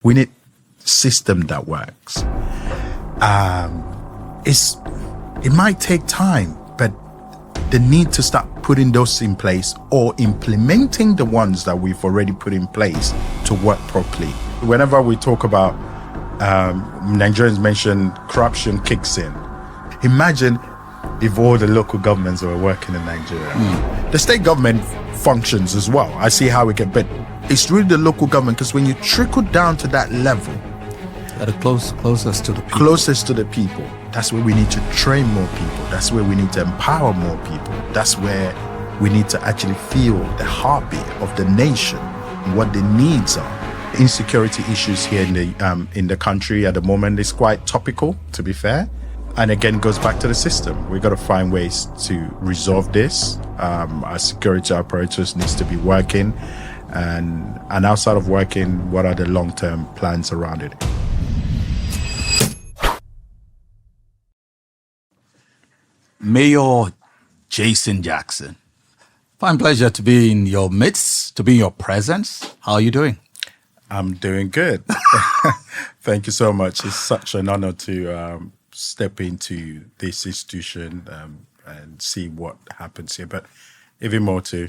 We need system that works. It might take time, but the need to start putting those in place or implementing the ones that we've already put in place to work properly. Whenever we talk about Nigerians mention corruption kicks in. Imagine if all the local governments were working in Nigeria. The state government functions as well. I see how it can, but it's really the local government, because when you trickle down to that level, closest to the people. Closest to the people. That's where we need to train more people. That's where we need to empower more people. That's where we need to actually feel the heartbeat of the nation and what the needs are. Insecurity issues here in the country at the moment is quite topical, to be fair. And again, it goes back to the system. We've got to find ways to resolve this. Our security apparatus needs to be working. And outside of working, what are the long-term plans around it? Mayor Jason Jackson, fine pleasure to be in your midst, to be in your presence. How are you doing? I'm doing good. Thank you so much. It's such an honor to step into this institution and see what happens here, but even more to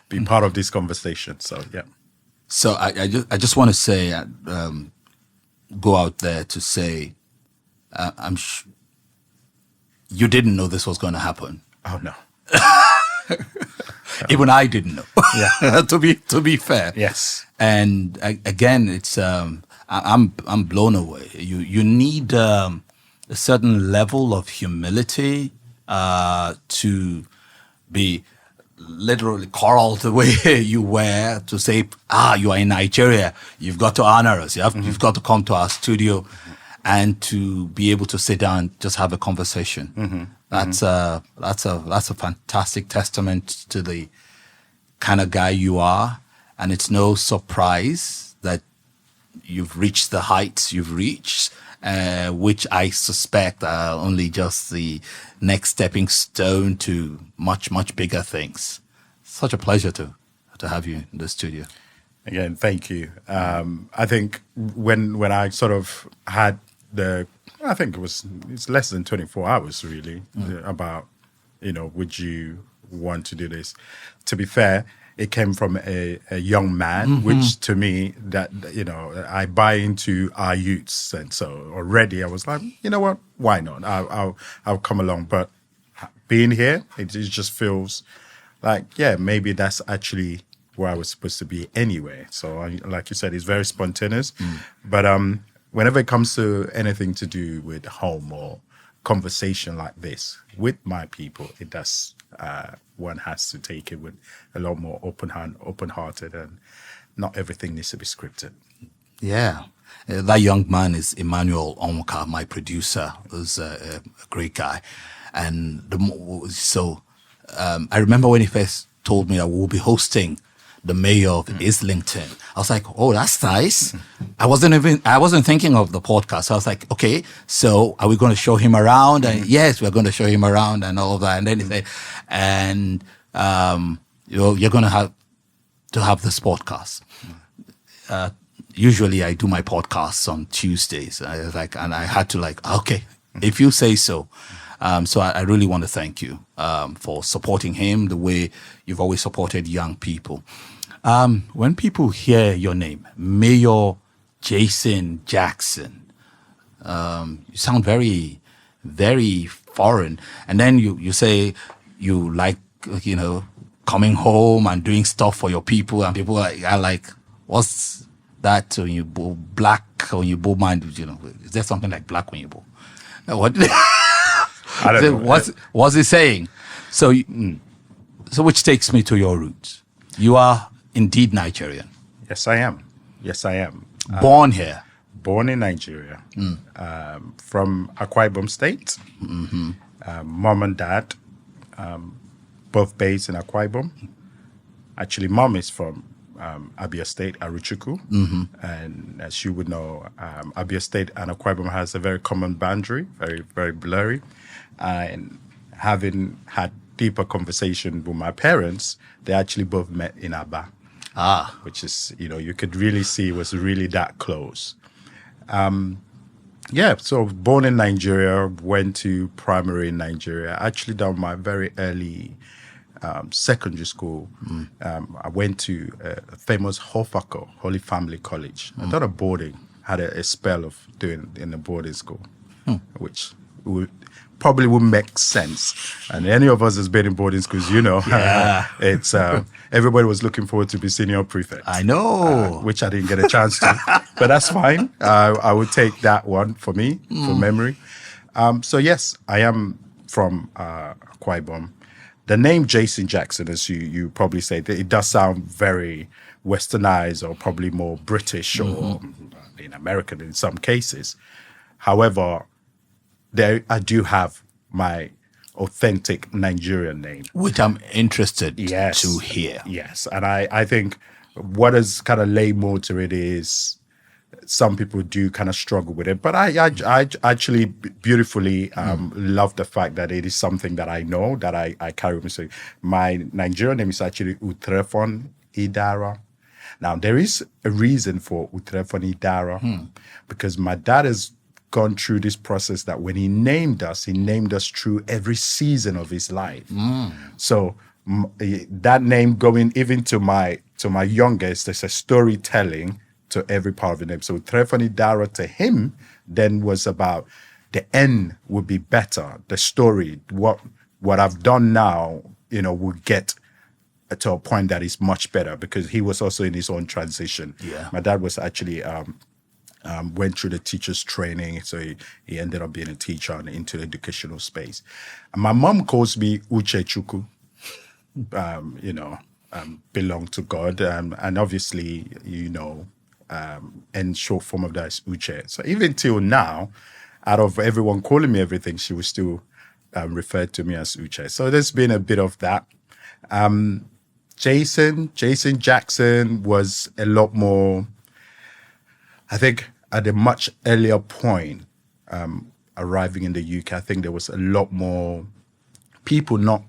be part of this conversation. So, yeah. So I just want to say, go out there to say, you didn't know this was going to happen. Oh, no. Even I didn't know. Yeah. to be fair. Yes. And again, it's I'm blown away. You need a certain level of humility to be literally called the way you were, to say, you are in Nigeria, you've got to honor us. You've got to come to our studio, and to be able to sit down and just have a conversation. That's a fantastic testament to the kind of guy you are. And it's no surprise that you've reached the heights you've reached, which I suspect are only just the next stepping stone to much, much bigger things. Such a pleasure to have you in the studio. Again, thank you. I think when I sort of had I think it's less than 24 hours really, about, would you want to do this? To be fair, it came from a young man, which to me, that, I buy into our youths. And so already I was like, you know what, why not? I'll come along. But being here, it just feels like, yeah, maybe that's actually where I was supposed to be anyway. So like you said, it's very spontaneous. But whenever it comes to anything to do with home or conversation like this with my people, it does, one has to take it with a lot more open-hearted, and not everything needs to be scripted. Yeah. That young man is Emmanuel Onwuka, my producer, who's a great guy. And I remember when he first told me that we'll be hosting the mayor of Islington. I was like, oh, that's nice. I wasn't thinking of the podcast. So I was like, okay, so are we going to show him around? And yes, we're going to show him around and all of that. And then he said, and you're going to have this podcast. Usually I do my podcasts on Tuesdays. And I had to okay, if you say so. So I really want to thank you for supporting him the way you've always supported young people. When people hear your name, Mayor Jason Jackson, you sound very, very foreign. And then you say you like, coming home and doing stuff for your people, and people are like, what's that when you black, when you mind, is there something like black when you bow? What? I don't know. What's he saying? So which takes me to your roots. You are indeed Nigerian. Yes, I am. Born here. Born in Nigeria. From Akwa Ibom State. Mom and dad, both based in Akwa Ibom. Actually, mom is from Abia State, Aruchuku. And as you would know, Abia State and Akwa Ibom has a very common boundary, very, very blurry. And having had deeper conversation with my parents, they actually both met in Aba. which is, you could really see was really that close. Yeah, so born in Nigeria, went to primary in Nigeria. Actually done my very early secondary school. I went to a famous Hofako, Holy Family College. I done a boarding, had a spell of doing in a boarding school, which probably would make sense. And any of us has been in boarding schools, it's everybody was looking forward to be senior prefect. I know. Which I didn't get a chance to, but that's fine. I would take that one for me, for memory. So yes, I am from Akwa Ibom. The name Jason Jackson, as you probably say, it does sound very westernized or probably more British or in American in some cases. However, I do have my authentic Nigerian name, which I'm interested to hear. Yes, and I think what is kind of lay more to it is some people do kind of struggle with it, but I actually beautifully love the fact that it is something that I know that I carry with me. So my Nigerian name is actually Utrefon Idara. Now there is a reason for Utrefon Idara because my dad has gone through this process that when he named us through every season of his life. So that name going even to my youngest, there's a storytelling to every part of the name. So Trefani Dara to him then was about the end would be better. The story, what I've done now, will get to a point that is much better because he was also in his own transition. Yeah. My dad was actually went through the teacher's training, so he ended up being a teacher and into the educational space. And my mom calls me Uche Chuku, belong to God, and obviously, and short form of that is Uche. So even till now, out of everyone calling me everything, she was still referred to me as Uche. So there's been a bit of that. Jason Jackson was a lot more, I think at a much earlier point, arriving in the UK, I think there was a lot more people not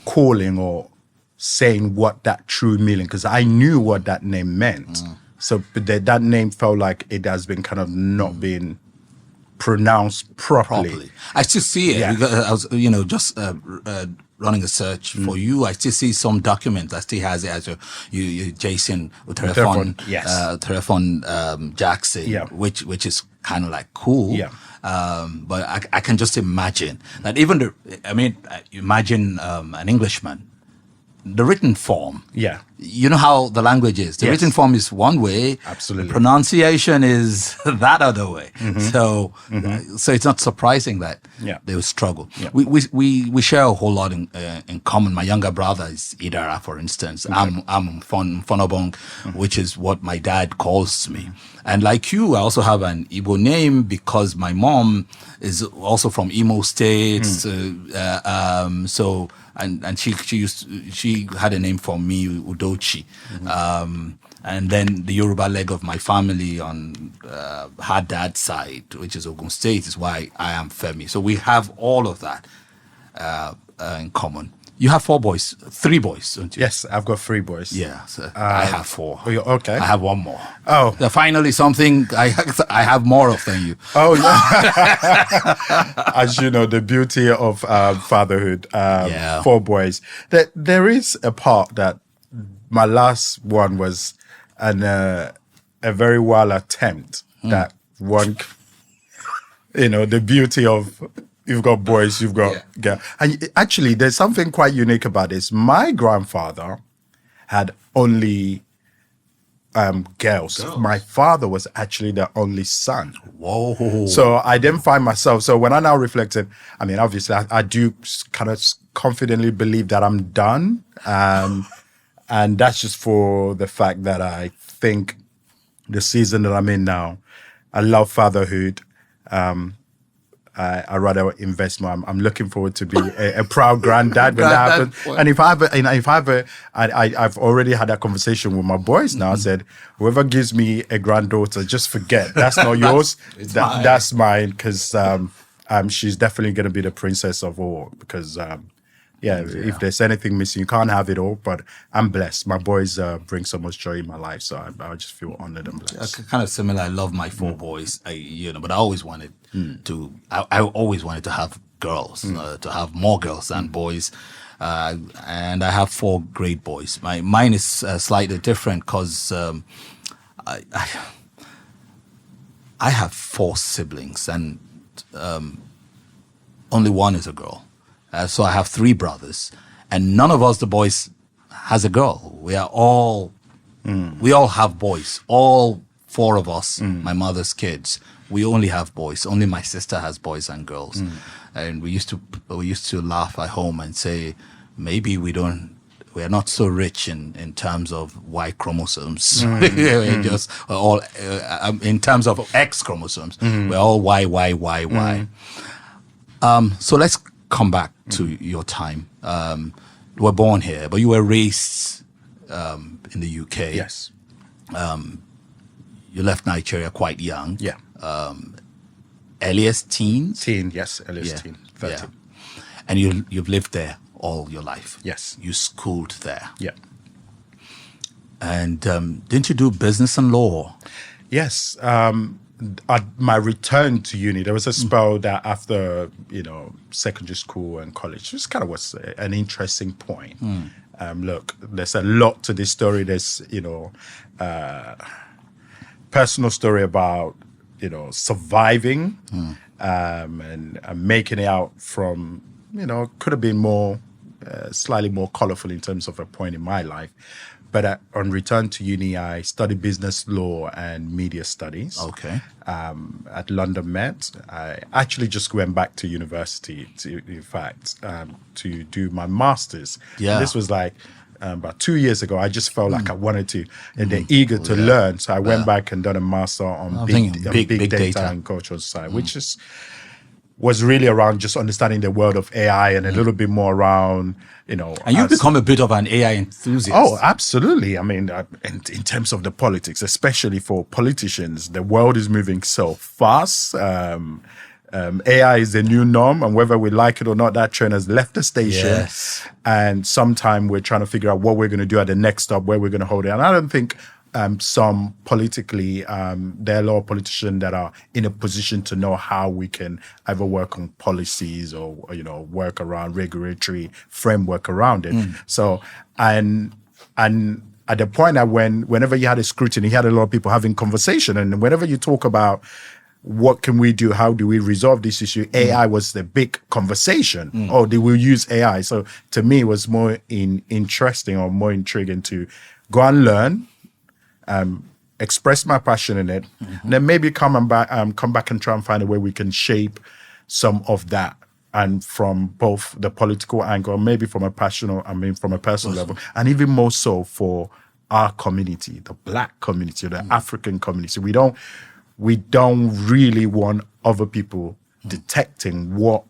calling or saying what that true meaning, because I knew what that name meant. So but that name felt like it has been kind of not being pronounced properly. I still see it. Because I was, just running a search for you. I still see some documents that still has it as you Jason Uterefon, Jackson, which is kind of like cool. Yeah. But I can just imagine that even imagine an Englishman. The written form. Yeah. You know how the language is. The written form is one way. Absolutely. The pronunciation is that other way. So it's not surprising that they will struggle. Yeah. We share a whole lot in common. My younger brother is Idara, for instance. Okay. I'm Fonobong, which is what my dad calls me. And like you, I also have an Igbo name because my mom is also from Imo State. So and she had a name for me, Udochi. And then the Yoruba leg of my family on her dad's side, which is Ogun State, is why I am Femi. So we have all of that in common. You have 3 boys, don't you? Yes, I've got 3 boys. Yeah, so I have 4. Oh, okay. I have 1 more. Oh. So finally something I have more of than you. Oh, yeah. As you know, the beauty of fatherhood, 4 boys. There is a part that my last one was a very wild attempt that one, the beauty of... You've got boys, you've got girls. And actually, there's something quite unique about this. My grandfather had only girls. My father was actually the only son. Whoa. So I didn't find myself. So when I now reflected, obviously, I do kind of confidently believe that I'm done. And that's just for the fact that I think the season that I'm in now, I love fatherhood. I rather invest more. I'm looking forward to be a proud granddad when that happens. And I've already had that conversation with my boys now. I said, whoever gives me a granddaughter, just forget. That's not yours. That's mine, because she's definitely going to be the princess of all. Because Yeah, if there's anything missing, you can't have it all. But I'm blessed. My boys bring so much joy in my life, so I just feel honored and blessed. Kind of similar. I love my four boys, but I always wanted to. I always wanted to have girls, to have more girls than boys, and I have four great boys. Mine is slightly different because I have four siblings, and only one is a girl. So I have three brothers, and none of us, the boys, has a girl. We all have boys. All four of us, my mother's kids, we only have boys. Only my sister has boys and girls. And we used to laugh at home and say, maybe we are not so rich in terms of Y chromosomes. We're just all in terms of X chromosomes. We're all Y. So let's come back to your time. You were born here, but you were raised in the UK. Yes. You left Nigeria quite young. Yeah. Earliest teens? Earliest teen. 13. Yeah. And you've lived there all your life. Yes. You schooled there. Yeah. And didn't you do business and law? Yes. At my return to uni, there was a spell that after, secondary school and college, just kind of was an interesting point. Look, there's a lot to this story. There's, personal story about, surviving and making it out from, could have been more, slightly more colorful in terms of a point in my life. But on return to uni, I studied business law and media studies. Okay. At London Met. I actually just went back to university, to do my master's. Yeah. And this was like about 2 years ago. I just felt like I wanted to, and they're eager to learn. So I went back and done a master on big data and cultural side, which was really around just understanding the world of AI and a little bit more around, And you've become a bit of an AI enthusiast. Oh, absolutely. I mean, in terms of the politics, especially for politicians, the world is moving so fast. AI is the new norm, and whether we like it or not, that train has left the station. Yes. And sometime we're trying to figure out what we're going to do at the next stop, where we're going to hold it. And I don't think some politically, there are a lot of politicians that are in a position to know how we can either work on policies or work around regulatory framework around it. So, and at the point that whenever you had a scrutiny, you had a lot of people having conversation, and whenever you talk about what can we do, how do we resolve this issue, AI was the big conversation. Oh, they will use AI. So to me, it was more interesting or more intriguing to go and learn. Express my passion in it, and then maybe come back and try and find a way we can shape some of that, and from both the political angle, maybe from a personal level, and even more so for our community, the Black community, the African community. We don't really want other people detecting what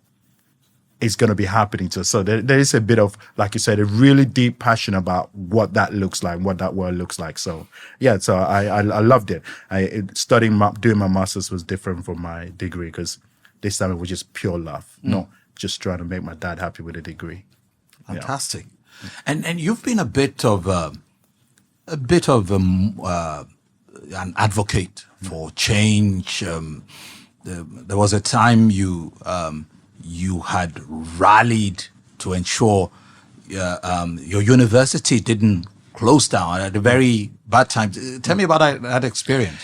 is going to be happening to us. So there is a bit of, like you said, a really deep passion about what that looks like, what that world looks like. So yeah, so I loved it. Doing my master's was different from my degree, because this time it was just pure love, not just trying to make my dad happy with a degree. Fantastic. Yeah. And you've been a bit of an advocate for change. There was a time you had rallied to ensure your university didn't close down at a very bad time. Tell me about that experience.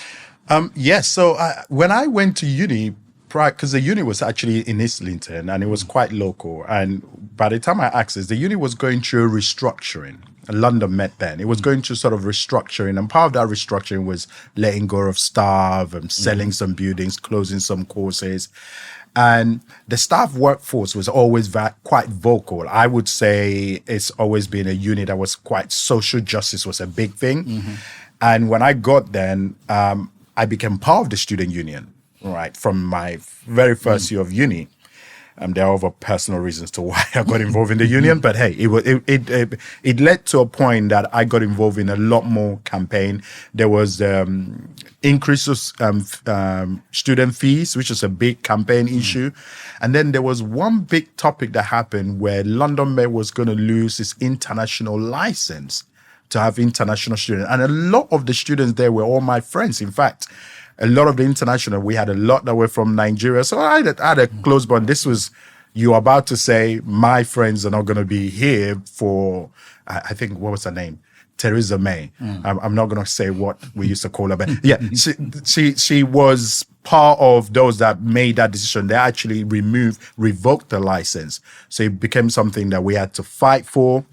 Yes. So when I went to uni, because the uni was actually in Islington and it was quite local. And by the time I accessed, the uni was going through restructuring. London Met then. It was going through sort of restructuring. And part of that restructuring was letting go of staff and selling some buildings, closing some courses. And the staff workforce was always quite vocal. I would say it's always been a unit that was quite, social justice was a big thing. And when I got then, I became part of the student union, right, from my very first year of uni. There are other personal reasons to why I got involved in the union, but hey, it led to a point that I got involved in a lot more campaign. There was increases student fees, which is a big campaign issue, and then there was one big topic that happened where London Met was going to lose its international license to have international students, and a lot of the students there were all my friends. In fact, a lot of the international, we had a lot that were from Nigeria. So I had a close bond. This was, you're about to say, my friends are not going to be here for, I think, what was her name? Theresa May. I'm not going to say what we used to call her, but yeah, she was part of those that made that decision. They actually revoked the license. So it became something that we had to fight for.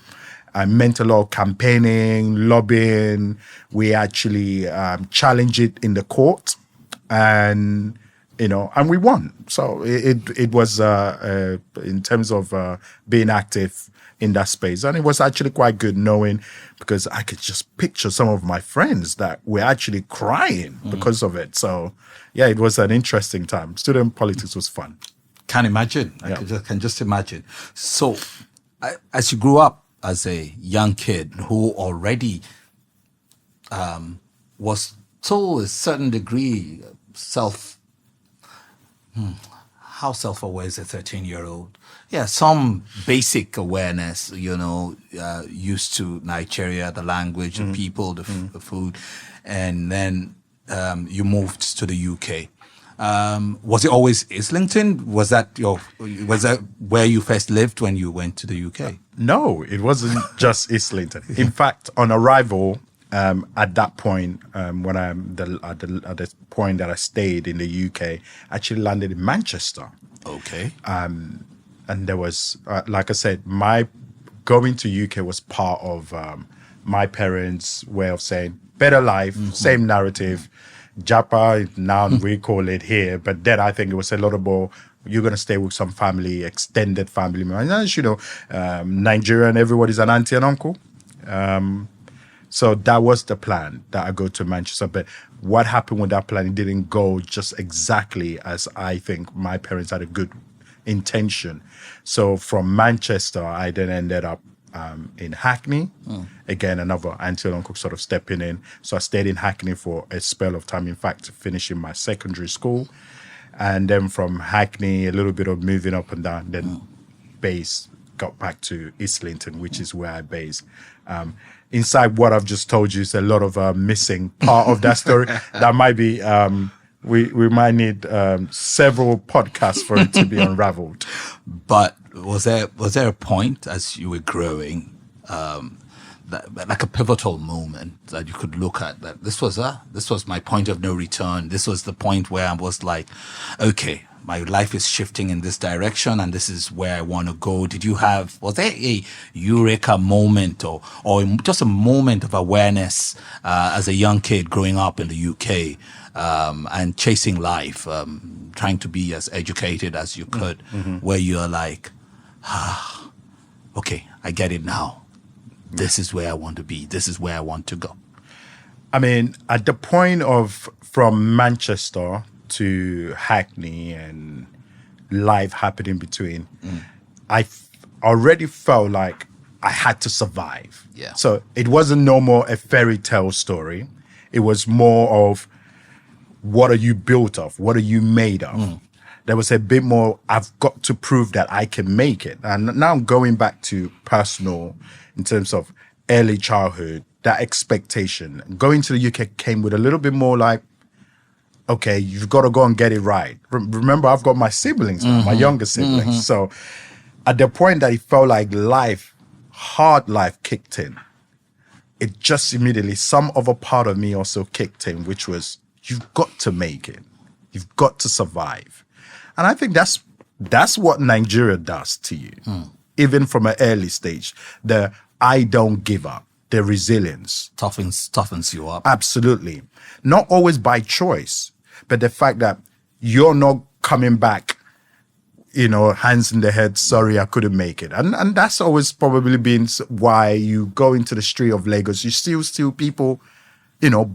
I meant a lot of campaigning, lobbying. We actually challenged it in the court, and we won. So it was in terms of being active in that space, and it was actually quite good knowing, because I could just picture some of my friends that were actually crying because of it. So yeah, it was an interesting time. Student politics was fun. Can imagine. I can just imagine. So, as you grew up as a young kid who already was to a certain degree how self-aware is a 13-year-old? Yeah, some basic awareness, used to Nigeria, the language, the people, the food, and then you moved to the UK. Was it always Islington? Was that where you first lived when you went to the UK? No, it wasn't just Islington. In fact, on arrival, at that point, when at the point that I stayed in the UK, I actually landed in Manchester. Okay. And there was, like I said, my going to UK was part of my parents' way of saying better life, same narrative. Japa, now we call it here, but then I think it was a lot about, you're going to stay with some family, extended family members. Nigerian, everybody's an auntie and uncle. So that was the plan, that I go to Manchester. But what happened with that plan, it didn't go just exactly as I think my parents had a good intention. So from Manchester, I then ended up in Hackney. Again, another auntie and uncle sort of stepping in. So I stayed in Hackney for a spell of time, in fact, finishing my secondary school. And then from Hackney, a little bit of moving up and down, then got back to Islington, which is where I base. Inside what I've just told you is a lot of missing part of that story. That might be, we might need several podcasts for it to be unraveled. But was there a point as you were growing, like a pivotal moment that you could look at, that this was my point of no return? This was the point where I was like, okay, my life is shifting in this direction and this is where I want to go. Was there a eureka moment or just a moment of awareness as a young kid growing up in the UK and chasing life, trying to be as educated as you could, where you're like, okay, I get it now. This is where I want to be. This is where I want to go. I mean, at the point of from Manchester to Hackney and life happening between, I already felt like I had to survive. Yeah. So it wasn't no more a fairy tale story. It was more of, what are you built of? What are you made of? There was a bit more, I've got to prove that I can make it. And now I'm going back to personal, in terms of early childhood, that expectation. Going to the UK came with a little bit more like, okay, you've got to go and get it right. Remember, I've got my siblings now, my younger siblings. So at the point that it felt like hard life kicked in, it just immediately, some other part of me also kicked in, which was, you've got to make it. You've got to survive. And I think that's what Nigeria does to you, even from an early stage. The I don't give up, the resilience. Toughens you up. Absolutely. Not always by choice, but the fact that you're not coming back, hands in the head, sorry, I couldn't make it. And that's always probably been why you go into the street of Lagos, you still see people,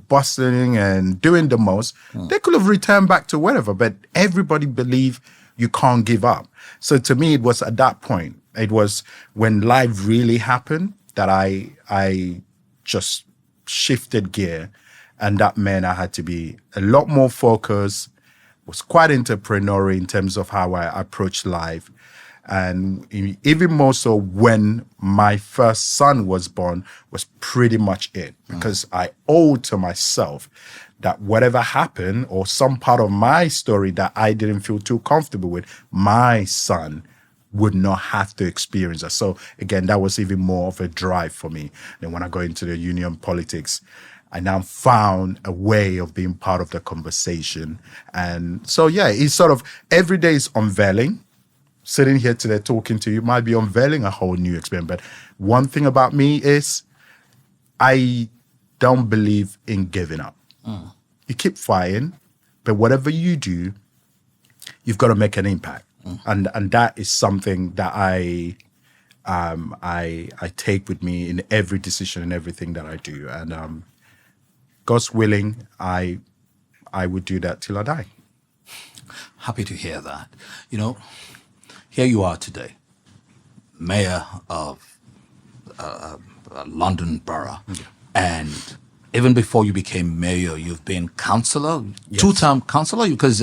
bustling and doing the most. They could have returned back to wherever, but everybody believed you can't give up. So to me, it was at that point, it was when life really happened that I just shifted gear. And that meant I had to be a lot more focused, was quite entrepreneurial in terms of how I approached life. And even more so when my first son was born was pretty much it, because I owed to myself that whatever happened or some part of my story that I didn't feel too comfortable with, my son would not have to experience that. So again, that was even more of a drive for me. And when I got into the union politics, I now found a way of being part of the conversation. And so, yeah, it's sort of every day is unveiling. Sitting here today talking to you might be unveiling a whole new experience. But one thing about me is I don't believe in giving up. You keep fighting, but whatever you do, you've got to make an impact. And that is something that I take with me in every decision and everything that I do. And God's willing, I would do that till I die. Happy to hear that. You know, here you are today, mayor of London Borough. And even before you became mayor, you've been councillor, two-term councillor, because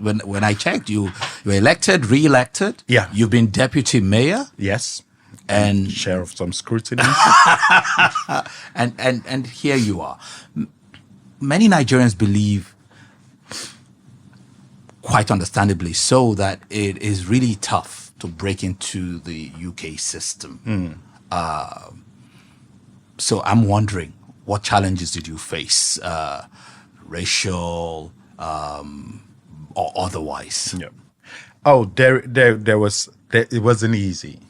when I checked, you were elected, re-elected. Yeah. You've been deputy mayor. Yes. And share of some scrutiny. and here you are. Many Nigerians believe, quite understandably so, that it is really tough to break into the UK system. So I'm wondering, what challenges did you face, racial or otherwise? Yeah. Oh, it wasn't easy.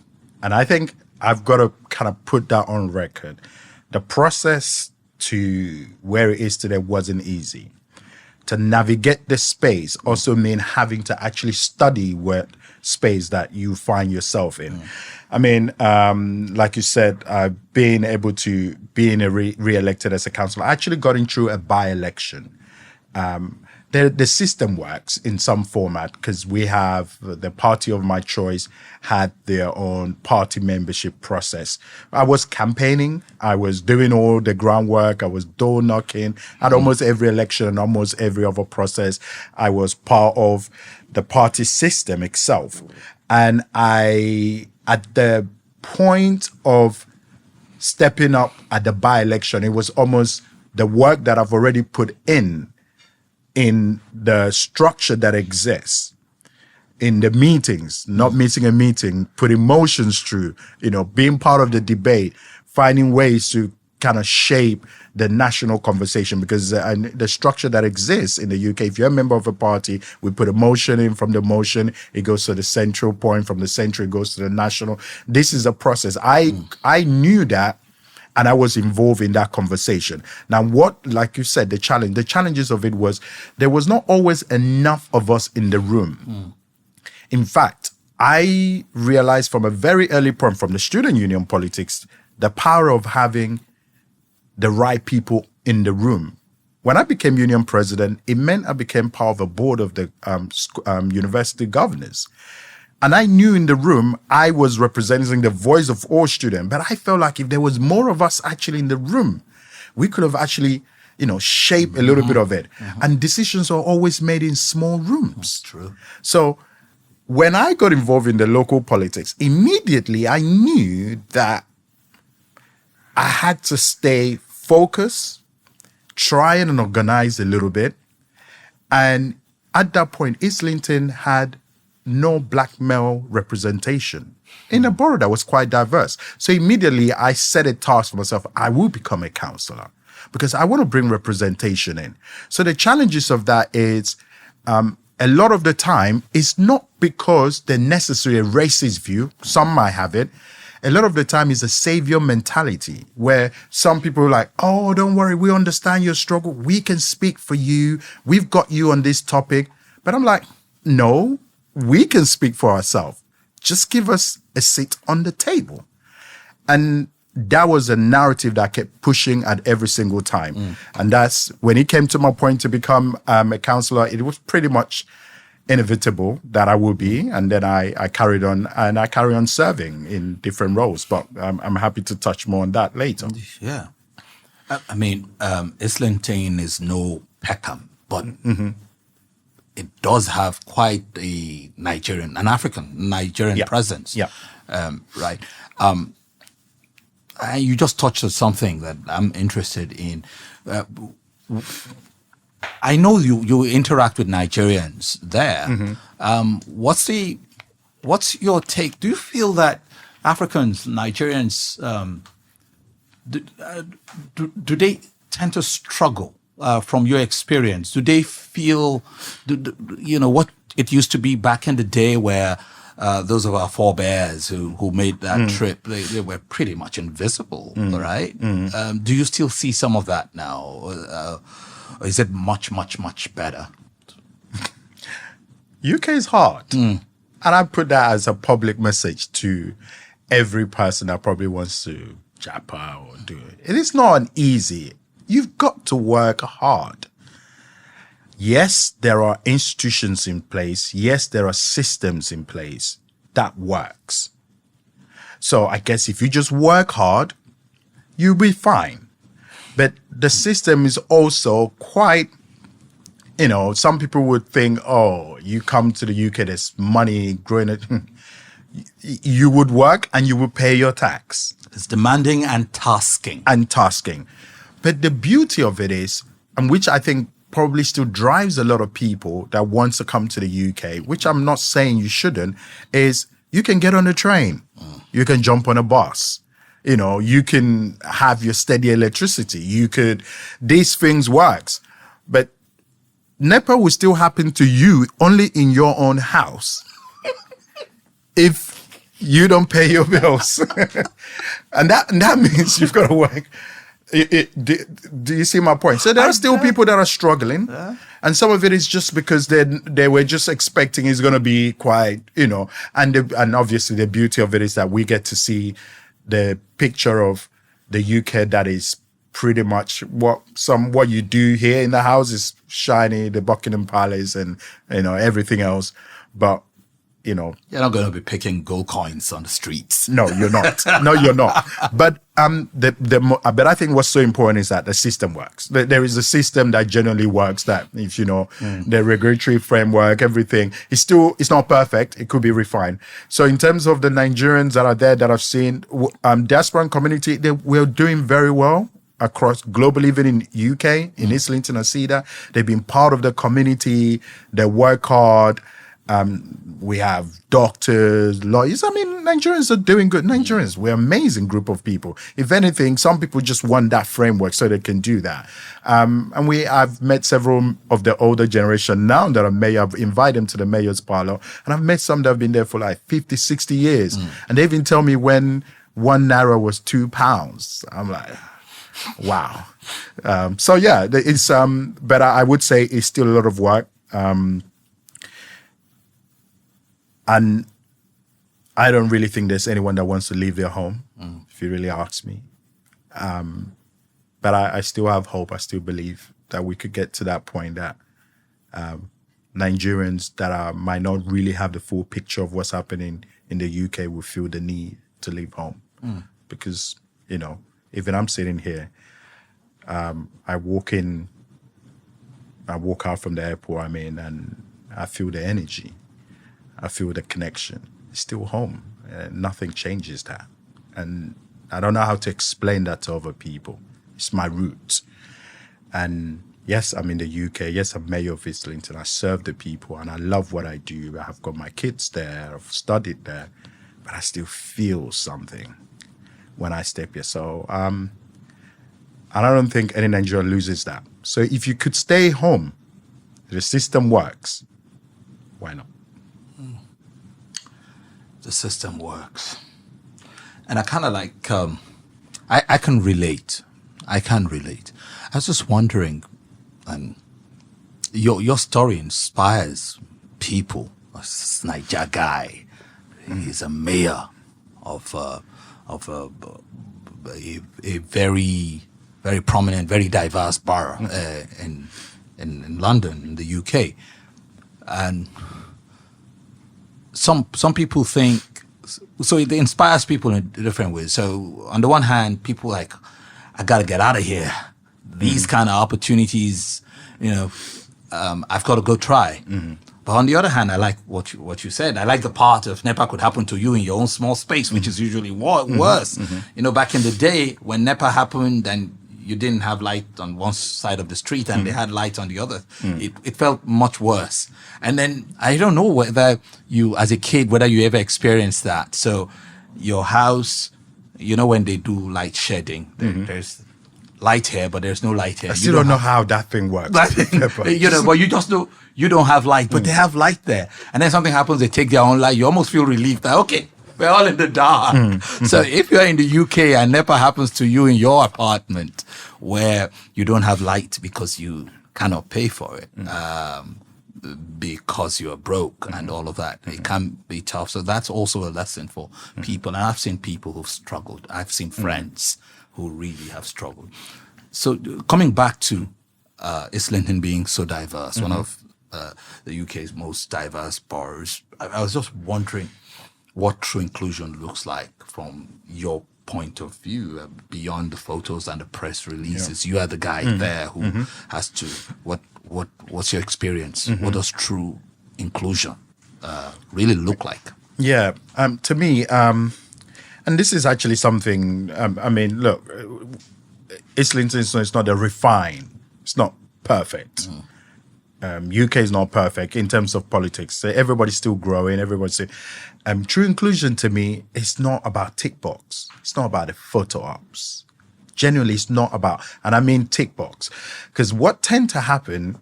And I think I've got to kind of put that on record. The process to where it is today wasn't easy. To navigate this space also mean having to actually study what space that you find yourself in. I mean, like you said, being able to being re-elected as a councillor, I actually got in through a by-election. The system works in some format because we have the party of my choice had their own party membership process. I was campaigning. I was doing all the groundwork. I was door knocking at almost every election and almost every other process. I was part of the party system itself. And at the point of stepping up at the by-election, it was almost the work that I've already put in the structure that exists, in the meetings, not missing a meeting, putting motions through, being part of the debate, finding ways to kind of shape the national conversation, because the structure that exists in the UK, if you're a member of a party, we put a motion in, from the motion, it goes to the central point, from the central, it goes to the national. This is a process. I knew that, and I was involved in that conversation. Now, like you said, the challenges of it was there was not always enough of us in the room. In fact, I realized from a very early point, from the student union politics, the power of having the right people in the room. When I became union president, it meant I became part of a board of the university governors. And I knew in the room, I was representing the voice of all students. But I felt like if there was more of us actually in the room, we could have actually, shaped a little bit of it. And decisions are always made in small rooms. That's true. So when I got involved in the local politics, immediately I knew that I had to stay focused, try and organize a little bit. And at that point, Islington had no black male representation in a borough that was quite diverse. So immediately I set a task for myself. I will become a councillor because I want to bring representation in. So the challenges of that is a lot of the time it's not because they're necessarily a racist view. Some might have it. A lot of the time is a savior mentality where some people are like, oh, don't worry. We understand your struggle. We can speak for you. We've got you on this topic. But I'm like, no. We can speak for ourselves. Just give us a seat on the table. And that was a narrative that I kept pushing at every single time. And that's when it came to my point to become a councillor, it was pretty much inevitable that I will be, and then I carried on, and I carry on serving in different roles. But I'm happy to touch more on that later. Yeah. I mean, Islington is no Peckham, but it does have quite a an African Nigerian presence. Yeah. Right. You just touched on something that I'm interested in. I know you interact with Nigerians there. What's your take? Do you feel that Africans, Nigerians, do they tend to struggle from your experience? Do they feel, what it used to be back in the day where those of our forebears who made that trip, they were pretty much invisible, right? Do you still see some of that now? Or is it much, much, much better? UK is hard. And I put that as a public message to every person that probably wants to japa or do it. It is not easy. You've got to work hard. Yes, there are institutions in place. Yes, there are systems in place that works. So I guess if you just work hard, you'll be fine. But the system is also quite, some people would think, oh, you come to the UK, there's money growing it. You would work and you would pay your tax. It's demanding and tasking. But the beauty of it is, and which I think probably still drives a lot of people that wants to come to the UK, which I'm not saying you shouldn't, is you can get on a train. You can jump on a bus. You can have your steady electricity. These things works. But NEPA will still happen to you only in your own house if you don't pay your bills. and that means you've got to work. Do you see my point? So there are still people that are struggling. Yeah. And some of it is just because they were just expecting it's going to be quite, and obviously the beauty of it is that we get to see the picture of the UK that is pretty much what you do here in the house is shiny, the Buckingham Palace and, everything else. But, you're not going to be picking gold coins on the streets. No, you're not. No, you're not. But but I think what's so important is that the system works. There is a system that generally works. That if the regulatory framework, everything it's not perfect. It could be refined. So in terms of the Nigerians that are there that I've seen, diaspora community, we're doing very well across globally, even in UK, in Islington and Cedar. They've been part of the community. They work hard. We have doctors, lawyers. I mean, Nigerians are doing good. Nigerians, we're an amazing group of people. If anything, some people just want that framework so they can do that. And I've met several of the older generation now that are mayor. I've invited them to the mayor's parlor. And I've met some that have been there for like 50, 60 years. And they even tell me when 1 naira was £2. I'm like, wow. So yeah, it's, but I would say it's still a lot of work. And I don't really think there's anyone that wants to leave their home, if you really ask me. But I still have hope. I still believe that we could get to that point that Nigerians that might not really have the full picture of what's happening in the UK will feel the need to leave home. Because, even I'm sitting here, I walk out from the airport, and I feel the energy. I feel the connection. It's still home. Nothing changes that. And I don't know how to explain that to other people. It's my roots. And yes, I'm in the UK. Yes, I'm mayor of Islington. I serve the people and I love what I do. I've got my kids there. I've studied there. But I still feel something when I step here. So, and I don't think any Nigerian loses that. So if you could stay home, the system works, why not? The system works. And I kind of like, I can relate. I was just wondering, your story inspires people. This Niger guy, he's a mayor of a very, very prominent, very diverse borough in London, in the UK. And some people think, so it inspires people in different ways. So on the one hand, people like, I got to get out of here. These kind of opportunities, I've got to go try. But on the other hand, I like what you said. I like the part of NEPA could happen to you in your own small space, which is usually worse. Back in the day when NEPA happened and you didn't have light on one side of the street and they had light on the other, it felt much worse. And then I don't know whether you, as a kid, whether you ever experienced that. So your house, when they do light shedding, there's light here, but there's no light here. I still don't know how that thing works. But you just know you don't have light, but they have light there. And then something happens, they take their own light. You almost feel relieved that, okay, we're all in the dark. So if you're in the UK and NEPA happens to you in your apartment where you don't have light because you cannot pay for it, because you're broke and all of that, it can be tough. So that's also a lesson for people. And I've seen people who've struggled. I've seen friends who really have struggled. So coming back to Islington being so diverse, one of the UK's most diverse boroughs, I was just wondering what true inclusion looks like from your point of view, beyond the photos and the press releases. You are the guy there who has to, what's your experience? What does true inclusion really look like? Yeah, to me, and this is actually something, look, Islington is not a refined, it's not perfect. UK is not perfect in terms of politics. So everybody's still growing. True inclusion to me is not about tick box. It's not about the photo ops. Genuinely, it's not about, and I mean tick box. Because what tend to happen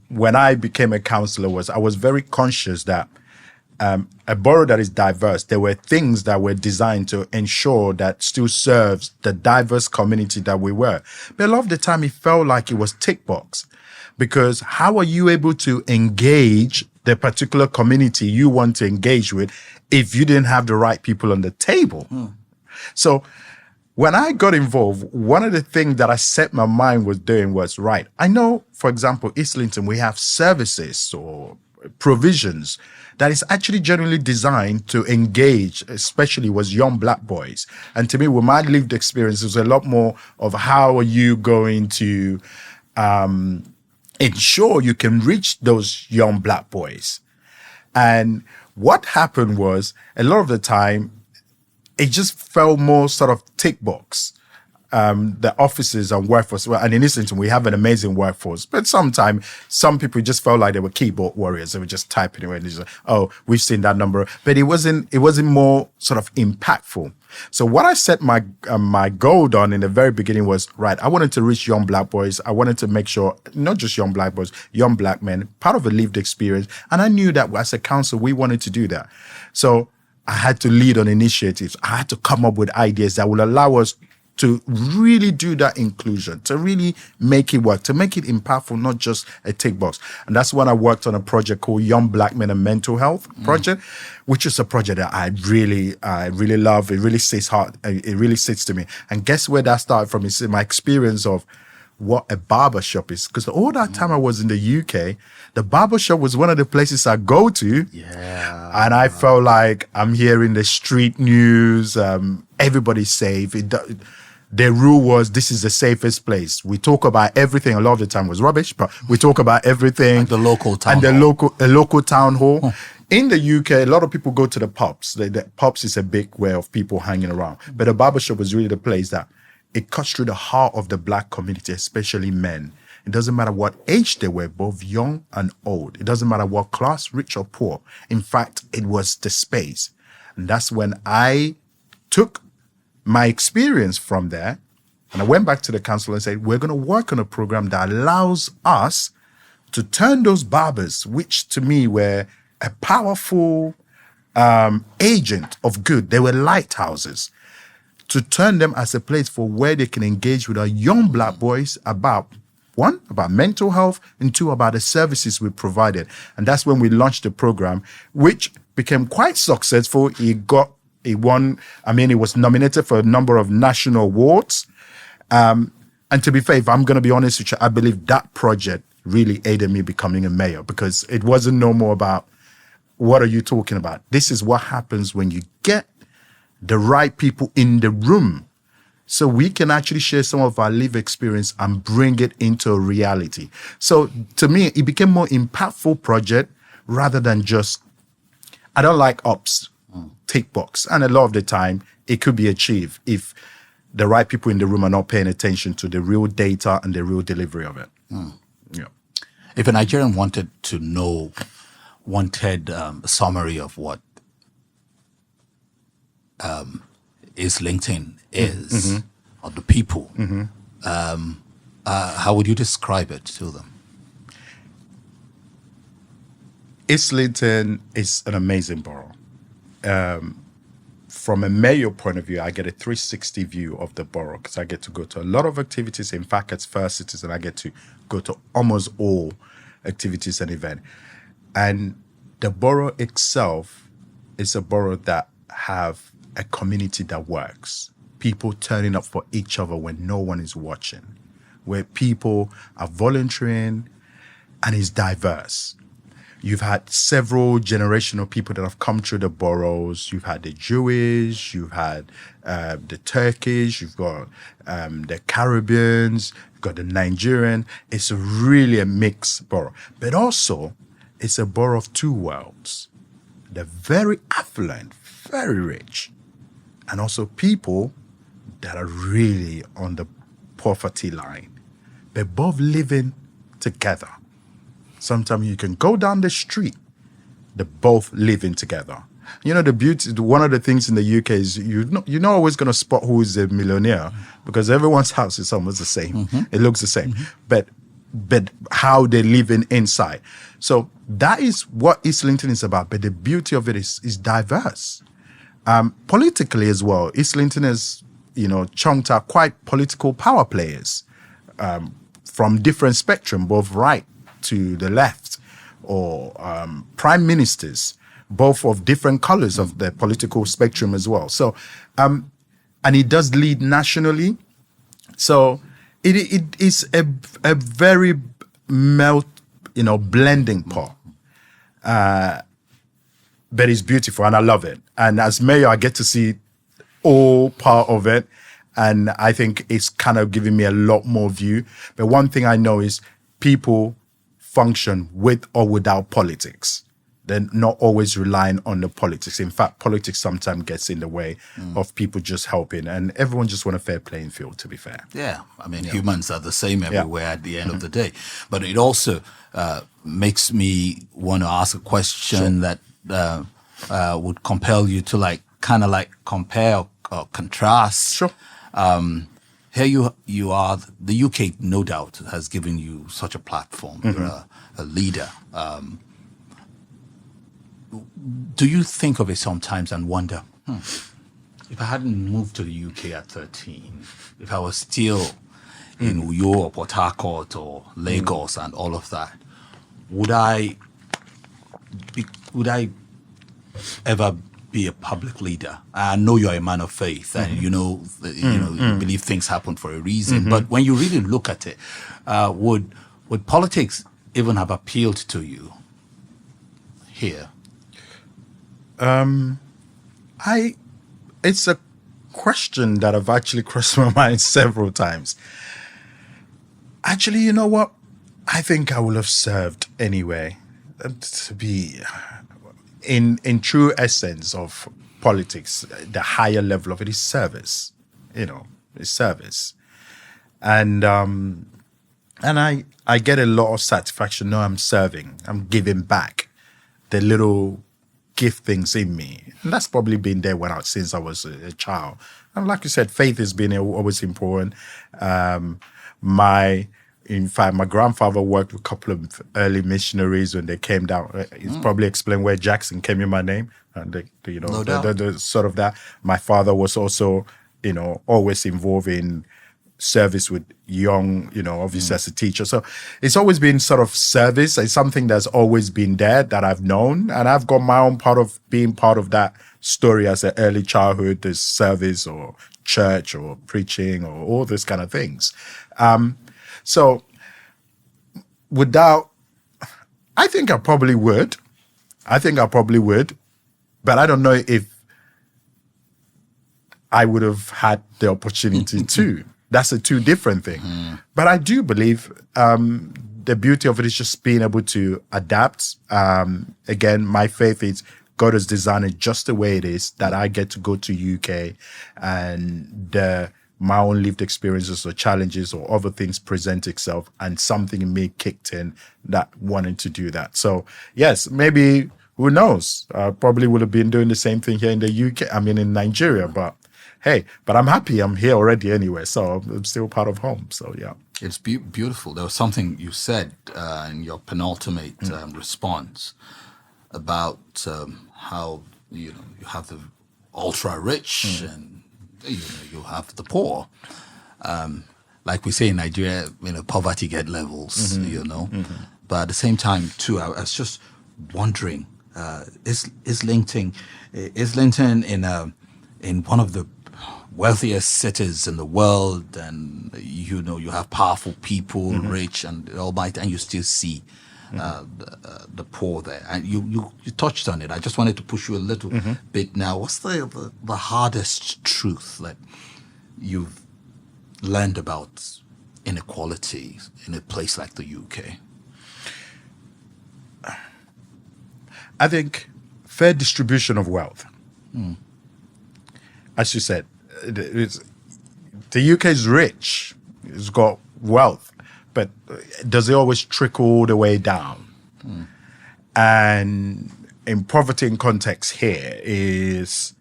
when I became a councillor was I was very conscious that a borough that is diverse, there were things that were designed to ensure that still serves the diverse community that we were. But a lot of the time it felt like it was tick box. Because how are you able to engage the particular community you want to engage with if you didn't have the right people on the table? So when I got involved, one of the things that I set my mind was doing was, right, I know, for example, Islington, we have services or provisions that is actually generally designed to engage, especially was young black boys. And to me, with my lived experience, it was a lot more of how are you going to ensure you can reach those young black boys. And what happened was, a lot of the time, it just felt more sort of tick box. The offices and workforce, and in Islington, we have an amazing workforce, but sometimes some people just felt like they were keyboard warriors. They were just typing away and just like, oh, we've seen that number. But it wasn't more sort of impactful. So what I set my goal on in the very beginning was, right, I wanted to reach young black boys. I wanted to make sure, not just young black boys, young black men, part of a lived experience. And I knew that as a council, we wanted to do that. So I had to lead on initiatives. I had to come up with ideas that will allow us to really do that inclusion, to really make it work, to make it impactful, not just a tick box. And that's when I worked on a project called Young Black Men and Mental Health Project, which is a project that I really love. It really sits hard. It really sits to me. And guess where that started from? It's my experience of what a barbershop is. Because all that time I was in the UK, the barbershop was one of the places I go to. Yeah. And I felt like I'm hearing the street news. Everybody's safe. The rule was, this is the safest place. We talk about everything. A lot of the time was rubbish, but we talk about everything. Like the local town hall. The local town hall. Oh. In the UK, a lot of people go to the pubs. The pubs is a big way of people hanging around. But the barbershop was really the place that it cuts through the heart of the black community, especially men. It doesn't matter what age they were, both young and old. It doesn't matter what class, rich or poor. In fact, it was the space. And that's when I took my experience from there, and I went back to the council and said, we're going to work on a program that allows us to turn those barbers, which to me were a powerful agent of good. They were lighthouses, to turn them as a place for where they can engage with our young black boys about, one, about mental health, and two, about the services we provided. And that's when we launched the program, which became quite successful. It won, it was nominated for a number of national awards. And to be fair, if I'm going to be honest with you, I believe that project really aided me becoming a mayor, because it wasn't no more about what are you talking about. This is what happens when you get the right people in the room, so we can actually share some of our lived experience and bring it into a reality. So to me, it became more impactful project rather than just, I don't like ops, tick box. And a lot of the time it could be achieved if the right people in the room are not paying attention to the real data and the real delivery of it. Yeah. If a Nigerian wanted a summary of what Islington is, or the people, how would you describe it to them? Islington is an amazing borough. From a mayor point of view, I get a 360 view of the borough, because I get to go to a lot of activities. In fact, as first citizen, I get to go to almost all activities and events. And the borough itself is a borough that have a community that works. People turning up for each other when no one is watching, where people are volunteering, and is diverse. You've had several generational people that have come through the boroughs. You've had the Jewish, you've had the Turkish, you've got the Caribbeans, you've got the Nigerian. It's really a mixed borough. But also, it's a borough of two worlds. They're very affluent, very rich, and also people that are really on the poverty line. But both living together. Sometimes you can go down the street, they're both living together. You know, the beauty, one of the things in the UK is you're not always going to spot who is a millionaire, because everyone's house is almost the same. It looks the same. But how they're living inside. So that is what Islington is about. But the beauty of it is diverse. Politically as well, Islington is, chunked out quite political power players from different spectrum, both right to the left, or prime ministers, both of different colors of the political spectrum as well. So, and it does lead nationally. So it is a very blending pot. But it's beautiful and I love it. And as mayor, I get to see all part of it. And I think it's kind of giving me a lot more view. But one thing I know is people function with or without politics. They're not always relying on the politics. In fact, politics sometimes gets in the way of people just helping. And everyone just want a fair playing field, to be fair. Yeah. I mean, humans are the same everywhere at the end of the day. But it also makes me want to ask a question that would compel you to compare or contrast. Sure. Here you are. The UK, no doubt, has given you such a platform. You're a leader. Do you think of it sometimes and wonder, if I hadn't moved to the UK at 13, if I was still in Uyo or Port Harcourt or Lagos and all of that, would I ever be a public leader? I know you're a man of faith, and you believe things happen for a reason. But when you really look at it, would politics even have appealed to you here? It's a question that I've actually crossed my mind several times. Actually, you know what? I think I will have served anyway. To be in true essence of politics, the higher level of it is service. It's service. And I get a lot of satisfaction. No, I'm serving. I'm giving back the little gift things in me. And that's probably been there since I was a child. And like you said, faith has been always important. In fact, my grandfather worked with a couple of early missionaries when they came down. It's probably explained where Jackson came in my name. And No doubt. the sort of that. My father was also, always involved in service with young, obviously as a teacher. So it's always been sort of service. It's something that's always been there that I've known. And I've got my own part of being part of that story as an early childhood, this service or church or preaching or all these kind of things. So without, I think I probably would. But I don't know if I would have had the opportunity to. That's a two different thing. But I do believe the beauty of it is just being able to adapt. Again, my faith is God has designed it just the way it is, that I get to go to UK and my own lived experiences or challenges or other things present itself, and something in me kicked in that wanted to do that. So yes, maybe, who knows? I probably would have been doing the same thing here in the UK. I mean, in Nigeria, but hey, but I'm happy I'm here already anyway. So I'm still part of home. So yeah. It's beautiful. There was something you said in your penultimate response about how you have the ultra rich and you have the poor. Like we say in Nigeria, poverty get levels. But at the same time too, I was just wondering, Islington in one of the wealthiest cities in the world, and you have powerful people, rich and almighty, and you still see the poor there. And you touched on it. I just wanted to push you a little bit now. What's the hardest truth that you've learned about inequality in a place like the UK? I think fair distribution of wealth. As you said, the UK is rich. It's got wealth, but does it always trickle the way down? And in poverty in context here is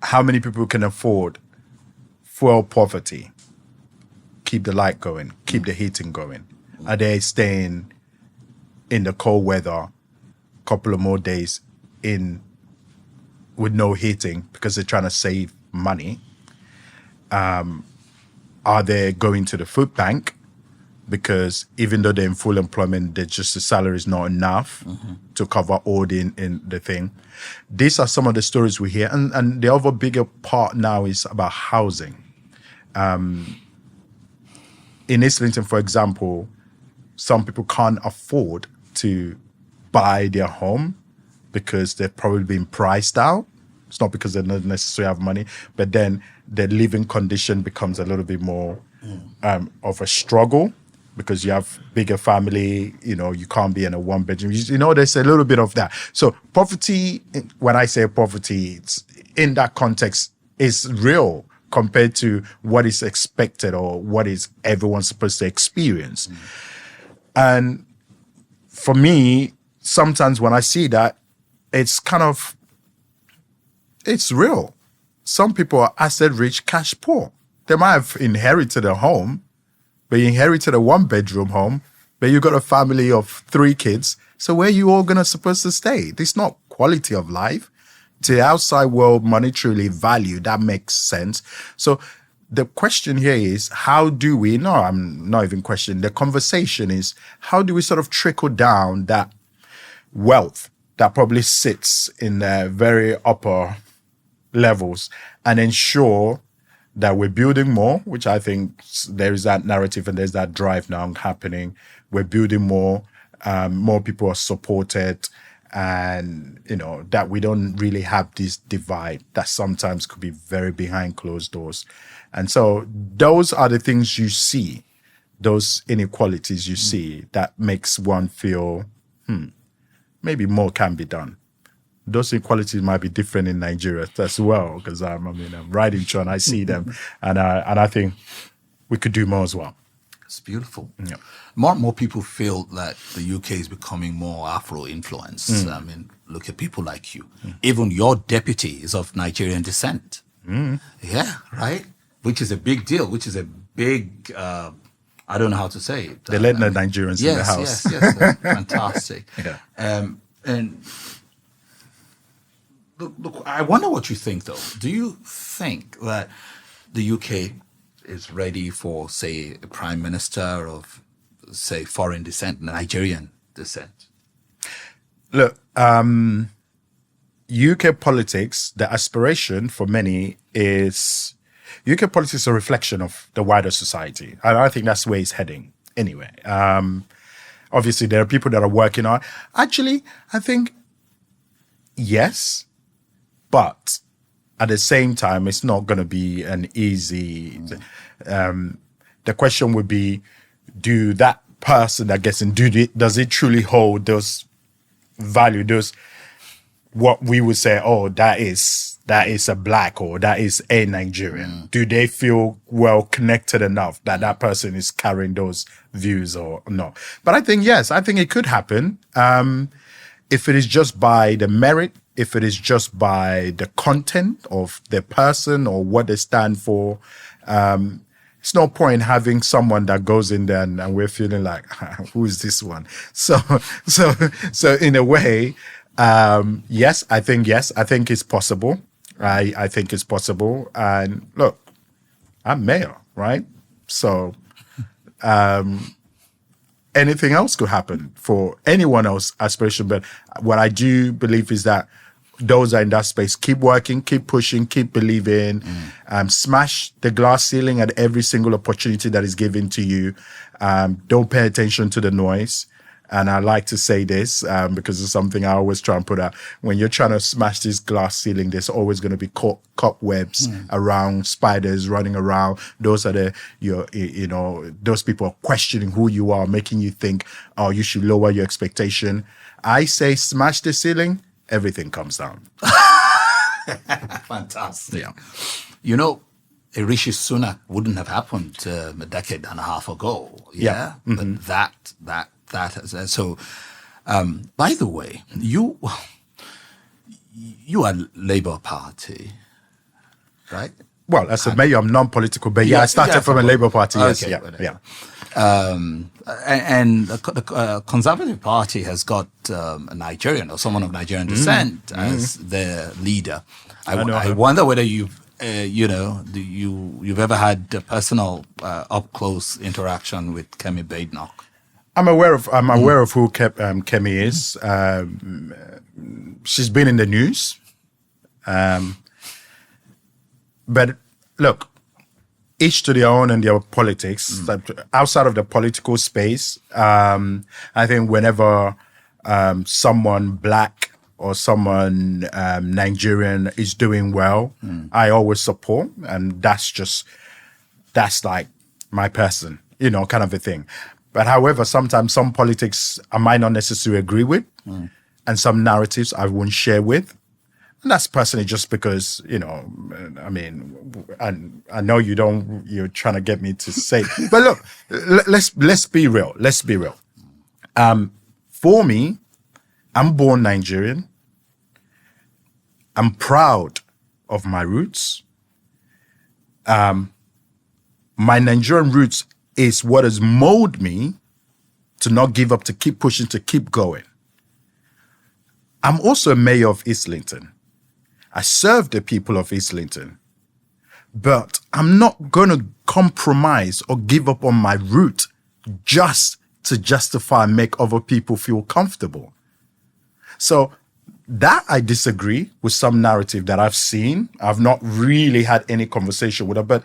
how many people can afford fuel poverty, keep the light going, keep the heating going? Are they staying in the cold weather couple of more days in with no heating because they're trying to save money? Are they going to the food bank because even though they're in full employment, the salary is not enough to cover all in the thing? These are some of the stories we hear. And the other bigger part now is about housing. In Islington, for example, some people can't afford to buy their home because they've probably been priced out. It's not because they don't necessarily have money, but then their living condition becomes a little bit more of a struggle because you have bigger family, you can't be in a one bedroom. There's a little bit of that. So poverty, when I say poverty, it's in that context is real compared to what is expected or what is everyone supposed to experience. And for me, sometimes when I see that, it's it's real. Some people are asset rich, cash poor. They might have inherited a home, but you inherited a one bedroom home, but you got a family of 3 kids. So where are you all supposed to stay? This is not quality of life. To the outside world, monetarily value, that makes sense. So the question here is, how do we, no, I'm not even questioning, the conversation is, how do we sort of trickle down that wealth that probably sits in the very upper levels and ensure that we're building more, which I think there is that narrative and there's that drive now happening. We're building more, more people are supported, and that we don't really have this divide that sometimes could be very behind closed doors. And so those are the things you see, those inequalities you see, that makes one feel, maybe more can be done. Those inequalities might be different in Nigeria as well, because I'm riding through and I see them, and I think we could do more as well. It's beautiful. Yeah. More and more people feel that the UK is becoming more Afro-influenced. Look at people like you. Even your deputy is of Nigerian descent. Yeah, right? Which is a big deal, which is a big, I don't know how to say it. They let the Nigerians in the house. Yes, fantastic. Yeah. And look, I wonder what you think, though. Do you think that the UK is ready for, say, a prime minister of, say, foreign descent, Nigerian descent? Look, UK politics, the aspiration for many is, UK politics is a reflection of the wider society. And I think that's where it's heading anyway. Obviously, there are people that are working on. Actually, I think yes, but at the same time, it's not going to be an easy. The question would be, do that person that gets in, does it truly hold those value, those what we would say, oh, that is a black or that is a Nigerian? Do they feel well connected enough that that person is carrying those views or not? But I think, yes, I think it could happen. If it is just by the merit, if it is just by the content of the person or what they stand for, it's no point having someone that goes in there and we're feeling like, who is this one? So in a way, yes, I think it's possible. I think it's possible. And look, I'm mayor, right? So anything else could happen for anyone else aspiration. But what I do believe is that those are in that space, keep working, keep pushing, keep believing, smash the glass ceiling at every single opportunity that is given to you. Don't pay attention to the noise. And I like to say this because it's something I always try and put out. When you're trying to smash this glass ceiling, there's always going to be cobwebs around, spiders running around. Those are those people are questioning who you are, making you think, oh, you should lower your expectation. I say smash the ceiling, everything comes down. Fantastic. Yeah. You know, a Rishi Sunak wouldn't have happened a decade and a half ago. Yeah. But that has, so, by the way, you are Labour Party, right? Well, as a mayor, I'm non-political, but I started from a Labour Party. Yes, okay, yeah. And the Conservative Party has got a Nigerian or someone of Nigerian descent as their leader. I wonder whether you've ever had a personal up-close interaction with Kemi Badenoch. I'm aware of who Kemi is. She's been in the news. But look, each to their own and their politics. Outside of the political space, I think whenever someone black or someone Nigerian is doing well, I always support, and that's like my person, kind of a thing. But however, sometimes some politics I might not necessarily agree with, and some narratives I won't share with. And that's personally just because, I mean, and I know you're trying to get me to say, but look, let's be real. Let's be real. For me, I'm born Nigerian. I'm proud of my roots. My Nigerian roots is what has molded me to not give up, to keep pushing, to keep going. I'm also a mayor of Islington. I serve the people of Islington, but I'm not going to compromise or give up on my root just to justify and make other people feel comfortable. So that I disagree with some narrative that I've seen. I've not really had any conversation with her,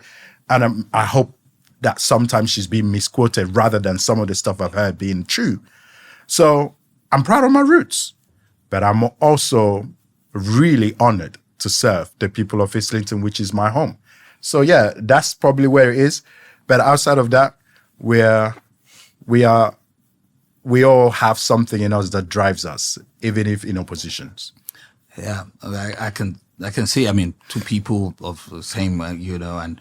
and I hope that sometimes she's being misquoted rather than some of the stuff I've heard being true. So I'm proud of my roots, but I'm also really honored to serve the people of Islington, which is my home. So yeah, that's probably where it is. But outside of that, we all have something in us that drives us, even if in oppositions. Yeah, I can see. I mean, two people of the same, and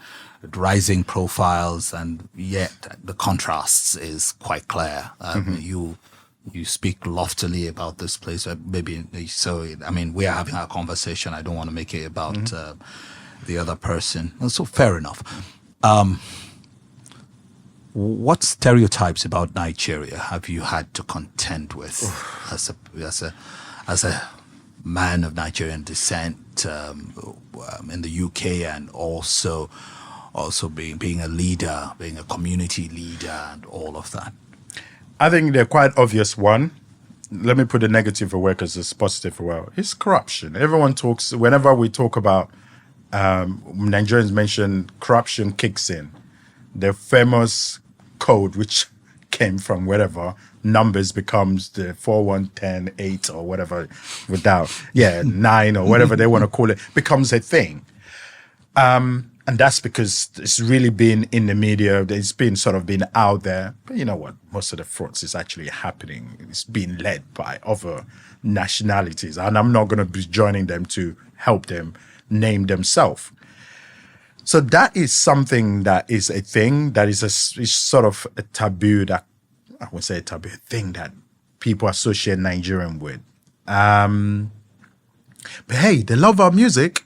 rising profiles, and yet the contrasts is quite clear. You speak loftily about this place, maybe so. I mean, we are having our conversation. I don't want to make it about the other person. And so, fair enough. What stereotypes about Nigeria have you had to contend with as a man of Nigerian descent in the UK, and also being a leader, being a community leader, and all of that? I think they're quite obvious. One, let me put the negative away because it's positive for well. It's corruption. Everyone talks, whenever we talk about Nigerians mention corruption kicks in. The famous code which came from whatever numbers becomes the 4, 1, 10, 8 or whatever, without 9 or whatever they want to call it, becomes a thing. And that's because it's really been in the media. It's been sort of been out there. But you know what? Most of the frauds is actually happening. It's being led by other nationalities. And I'm not going to be joining them to help them name themselves. So that is something that is a thing that is sort of a taboo that, I would say a taboo thing that people associate Nigerian with. But hey, they love our music.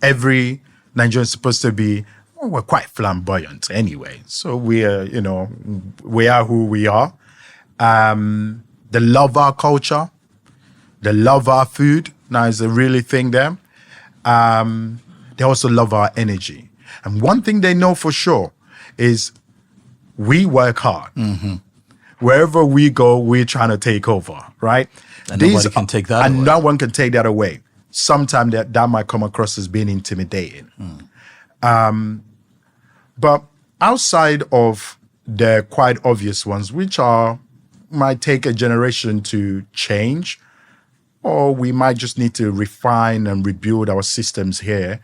Every Nigerian is supposed to be, well, we're quite flamboyant anyway. So we are, we are who we are. They love our culture. They love our food. Now is a really thing there. They also love our energy. And one thing they know for sure is we work hard. Mm-hmm. Wherever we go, we're trying to take over, right? And nobody can take that away. And no one can take that away. Sometimes that might come across as being intimidating. But outside of the quite obvious ones, which might take a generation to change, or we might just need to refine and rebuild our systems here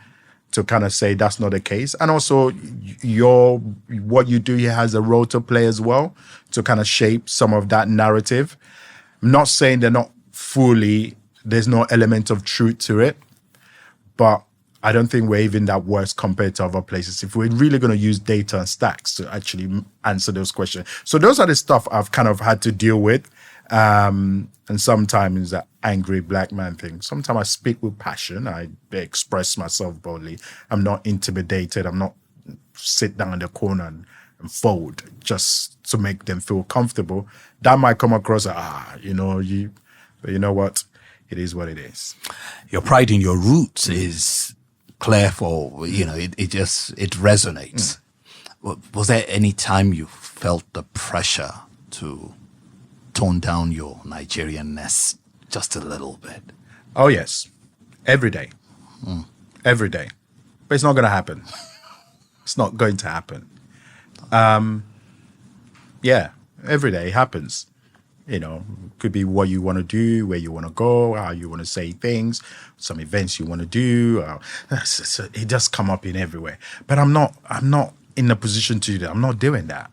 to kind of say that's not the case. And also what you do here has a role to play as well to kind of shape some of that narrative. I'm not saying they're not there's no element of truth to it, but I don't think we're even that worse compared to other places if we're really going to use data and stacks to actually answer those questions. So those are the stuff I've kind of had to deal with. And sometimes that angry black man thing. Sometimes I speak with passion. I express myself boldly. I'm not intimidated. I'm not sit down in the corner and fold just to make them feel comfortable. That might come across as, but you know what? It is what it is. Your pride in your roots is clear for, it resonates. Was there any time you felt the pressure to tone down your Nigerianness just a little bit? Oh, yes. Every day. Every day. But it's not going to happen. It's not going to happen. Every day it happens. Could be what you want to do, where you want to go, how you want to say things, some events you want to do. It does come up in everywhere. But I'm not in a position to do that. I'm not doing that.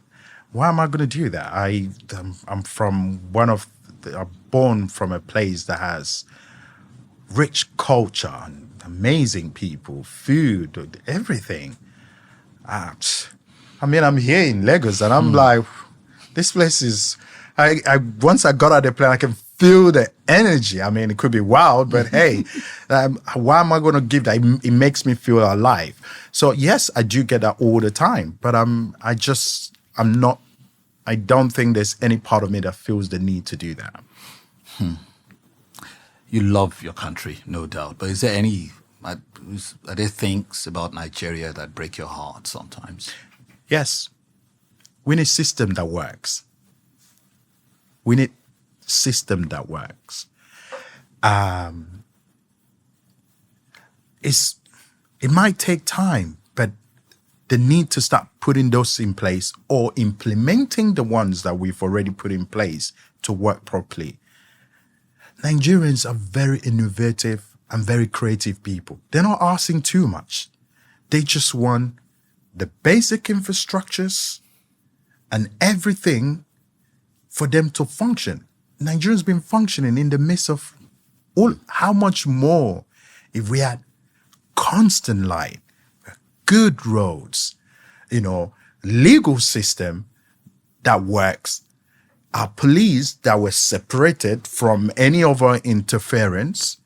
Why am I going to do that? I'm from I'm born from a place that has rich culture, and amazing people, food, everything. I'm here in Lagos, and I'm like, this place is. Once I got out of the plane, I can feel the energy. I mean, it could be wild, but hey, why am I going to give that? It makes me feel alive. So yes, I do get that all the time, but I don't think there's any part of me that feels the need to do that. You love your country, no doubt, but is there are there things about Nigeria that break your heart sometimes? Yes. We need a system that works. We need a system that works. It might take time, but the need to start putting those in place or implementing the ones that we've already put in place to work properly. Nigerians are very innovative and very creative people. They're not asking too much. They just want the basic infrastructures and everything for them to function. Nigeria's been functioning in the midst of how much more if we had constant light, good roads, legal system that works, our police that were separated from any other interference.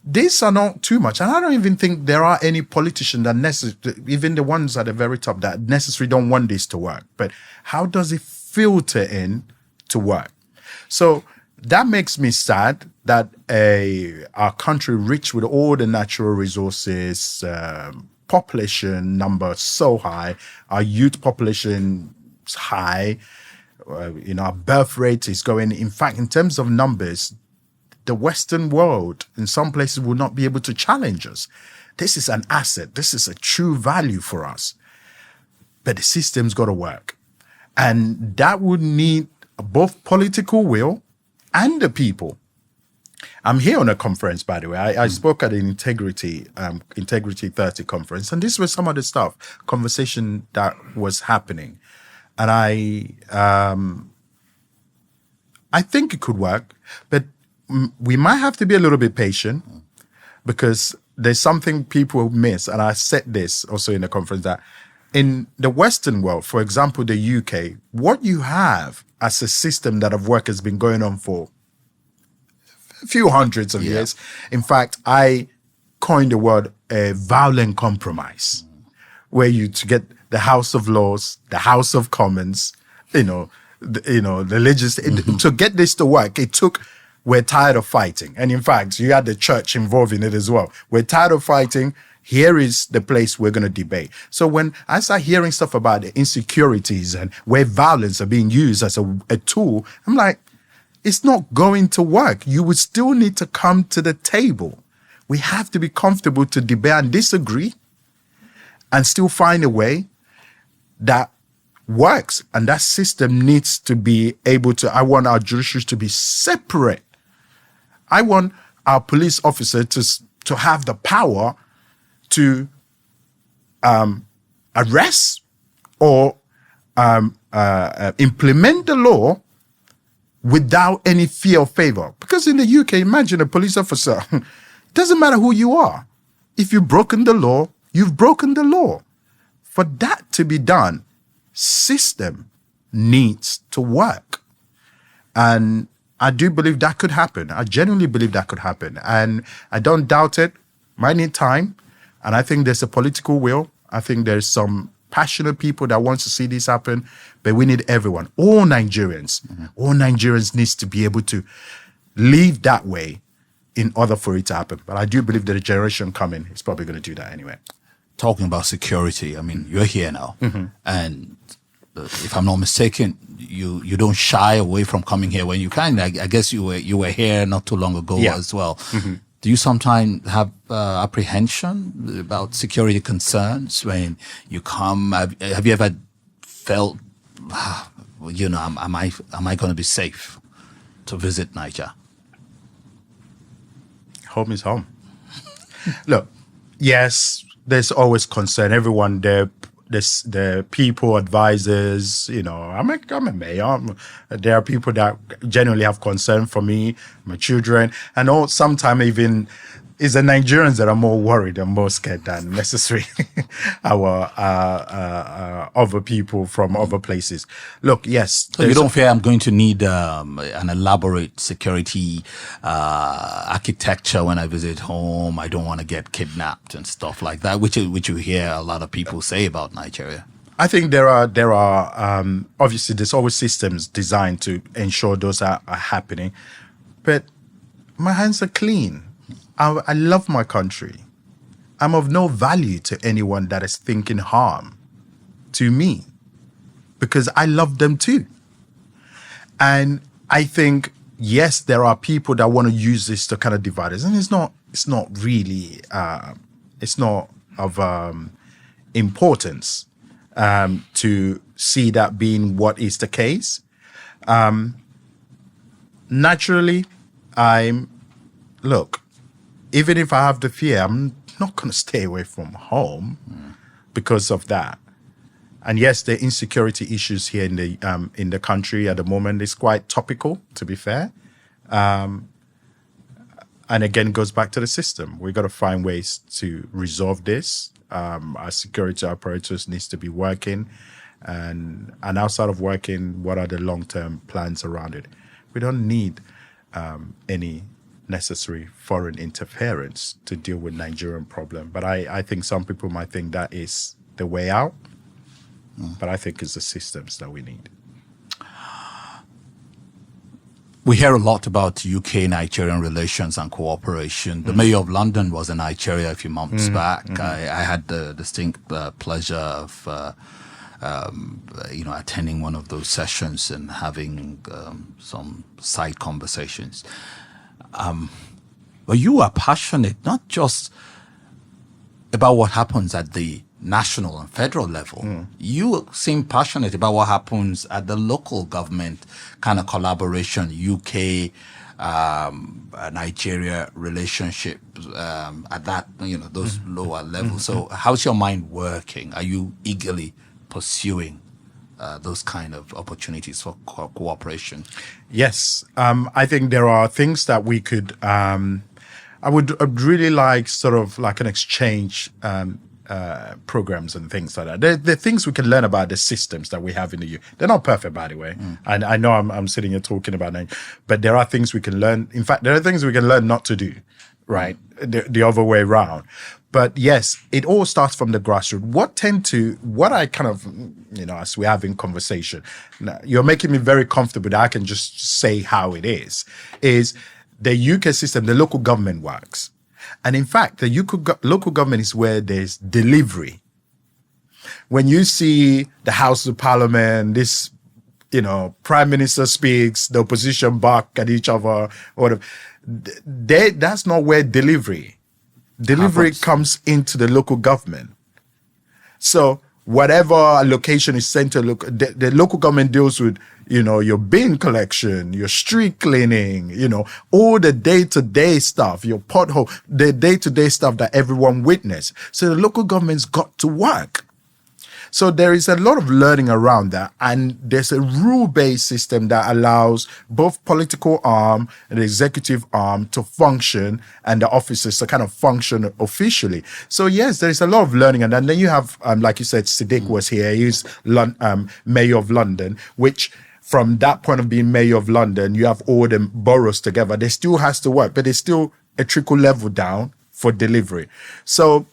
These are not too much. And I don't even think there are any politicians that even the ones at the very top that necessarily don't want this to work. But how does it filter in to work? So that makes me sad that our country rich with all the natural resources, population number so high, our youth population is high, our birth rate is going. In fact, in terms of numbers, the Western world in some places will not be able to challenge us. This is an asset. This is a true value for us. But the system's got to work. And that would need both political will and the people. I'm here on a conference, by the way. I spoke at an Integrity 30 conference, and this was some of the conversation that was happening. And I think it could work, but we might have to be a little bit patient, because there's something people miss. And I said this also in the conference, that in the Western world, for example, the UK, what you have as a system that of work has been going on for a few hundreds of years. In fact, I coined the word violent compromise, where to get the House of Lords, the House of Commons, the legislature, to get this to work, it took, we're tired of fighting. And in fact, you had the church involved in it as well. We're tired of fighting. Here is the place we're going to debate. So when I start hearing stuff about the insecurities and where violence are being used as a tool, I'm like, it's not going to work. You would still need to come to the table. We have to be comfortable to debate and disagree and still find a way that works. And that system needs to be able to, I want our judiciary to be separate. I want our police officer to have the power to arrest or implement the law without any fear or favor. Because in the UK, imagine a police officer, it doesn't matter who you are. If you've broken the law, you've broken the law. For that to be done, system needs to work. And I do believe that could happen. I genuinely believe that could happen. And I don't doubt it. Might need time. And I think there's a political will. I think there's some passionate people that want to see this happen. But we need everyone, all Nigerians. All Nigerians needs to be able to live that way in order for it to happen. But I do believe that the generation coming is probably going to do that anyway. Talking about security, I mean, you're here now. And if I'm not mistaken, you don't shy away from coming here when you can. I guess you were here not too long ago as well. Do you sometimes have apprehension about security concerns when you come? Have you ever felt, am I going to be safe to visit Niger? Home is home. Look, yes, there's always concern. Everyone there, the people, advisors, I'm a mayor. There are people that genuinely have concern for me, my children, and sometimes even it's the Nigerians that are more worried and more scared than necessary our other people from other places. Look, yes. So you don't fear I'm going to need an elaborate security architecture when I visit home. I don't want to get kidnapped and stuff like that, which you hear a lot of people say about Nigeria. I think there are obviously there's always systems designed to ensure those are happening, but my hands are clean. I love my country. I'm of no value to anyone that is thinking harm to me, because I love them too. And I think, yes, there are people that want to use this to kind of divide us, and it's not really it's not of importance to see that being what is the case. Naturally, look, even if I have the fear, I'm not going to stay away from home because of that. And yes, the insecurity issues here in the country at the moment is quite topical, to be fair. And again, it goes back to the system. We've got to find ways to resolve this. Our security apparatus needs to be working. And outside of working, what are the long-term plans around it? We don't need any necessary foreign interference to deal with Nigerian problem. But I think some people might think that is the way out. But I think it's the systems that we need. We hear a lot about UK-Nigerian relations and cooperation. The Mayor of London was in Nigeria a few months back. I had the distinct pleasure of attending one of those sessions and having some side conversations. But you are passionate not just about what happens at the national and federal level. You seem passionate about what happens at the local government kind of collaboration, UK, Nigeria relationship at that, those lower levels. So how's your mind working? Are you eagerly pursuing those kind of opportunities for cooperation? Yes. I think there are things that we could, I'd really like sort of like an exchange programs and things like that. They're things we can learn about the systems that we have in the U. They're not perfect, by the way. And I know I'm sitting here talking about them, but there are things we can learn. In fact, there are things we can learn not to do, right? The other way around. But yes, it all starts from the grassroots. What I kind of, as we're having conversation, now, you're making me very comfortable that I can just say how it is the UK system, the local government works. And in fact, the local government is where there's delivery. When you see the House of Parliament, this, Prime Minister speaks, the opposition bark at each other, that's not where delivery comes into the local government. So whatever allocation is sent to the local government deals with, your bin collection, your street cleaning, all the day-to-day stuff, your pothole, the day-to-day stuff that everyone witness. So the local government's got to work. So there is a lot of learning around that. And there's a rule-based system that allows both political arm and the executive arm to function and the officers to kind of function officially. So yes, there is a lot of learning. And then you have, like you said, Siddiq was here. He's Mayor of London, which from that point of being Mayor of London, you have all the boroughs together. There still has to work, but there's still a trickle level down for delivery. So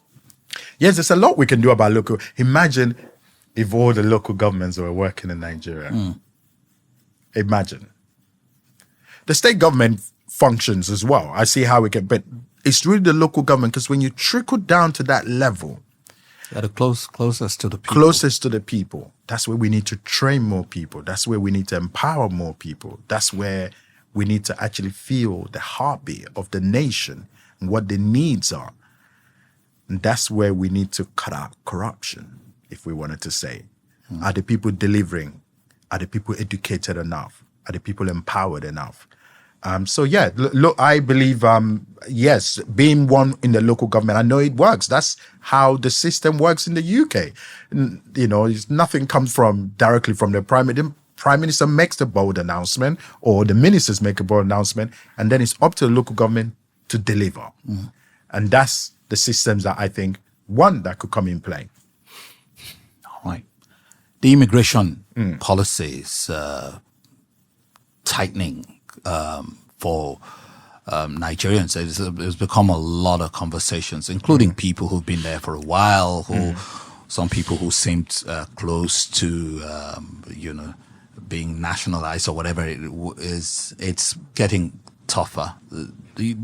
yes, there's a lot we can do about local. Imagine if all the local governments were working in Nigeria. Imagine. The state government functions as well. I see how we can, but it's really the local government, because when you trickle down to that level, closest to the people. Closest to the people. That's where we need to train more people. That's where we need to empower more people. That's where we need to actually feel the heartbeat of the nation and what the needs are. And that's where we need to cut out corruption, if we wanted to say. Are the people delivering? Are the people educated enough? Are the people empowered enough? So yeah, look, I believe, yes, being one in the local government, I know it works. That's how the system works in the UK. Nothing comes directly from the Prime Minister makes the bold announcement, or the ministers make a bold announcement, and then it's up to the local government to deliver. And that's the systems that I think, that could come in play. All right. The immigration policies tightening for Nigerians. It's become a lot of conversations, including people who've been there for a while, some people who seemed close to, being nationalized or whatever it is. It's getting tougher.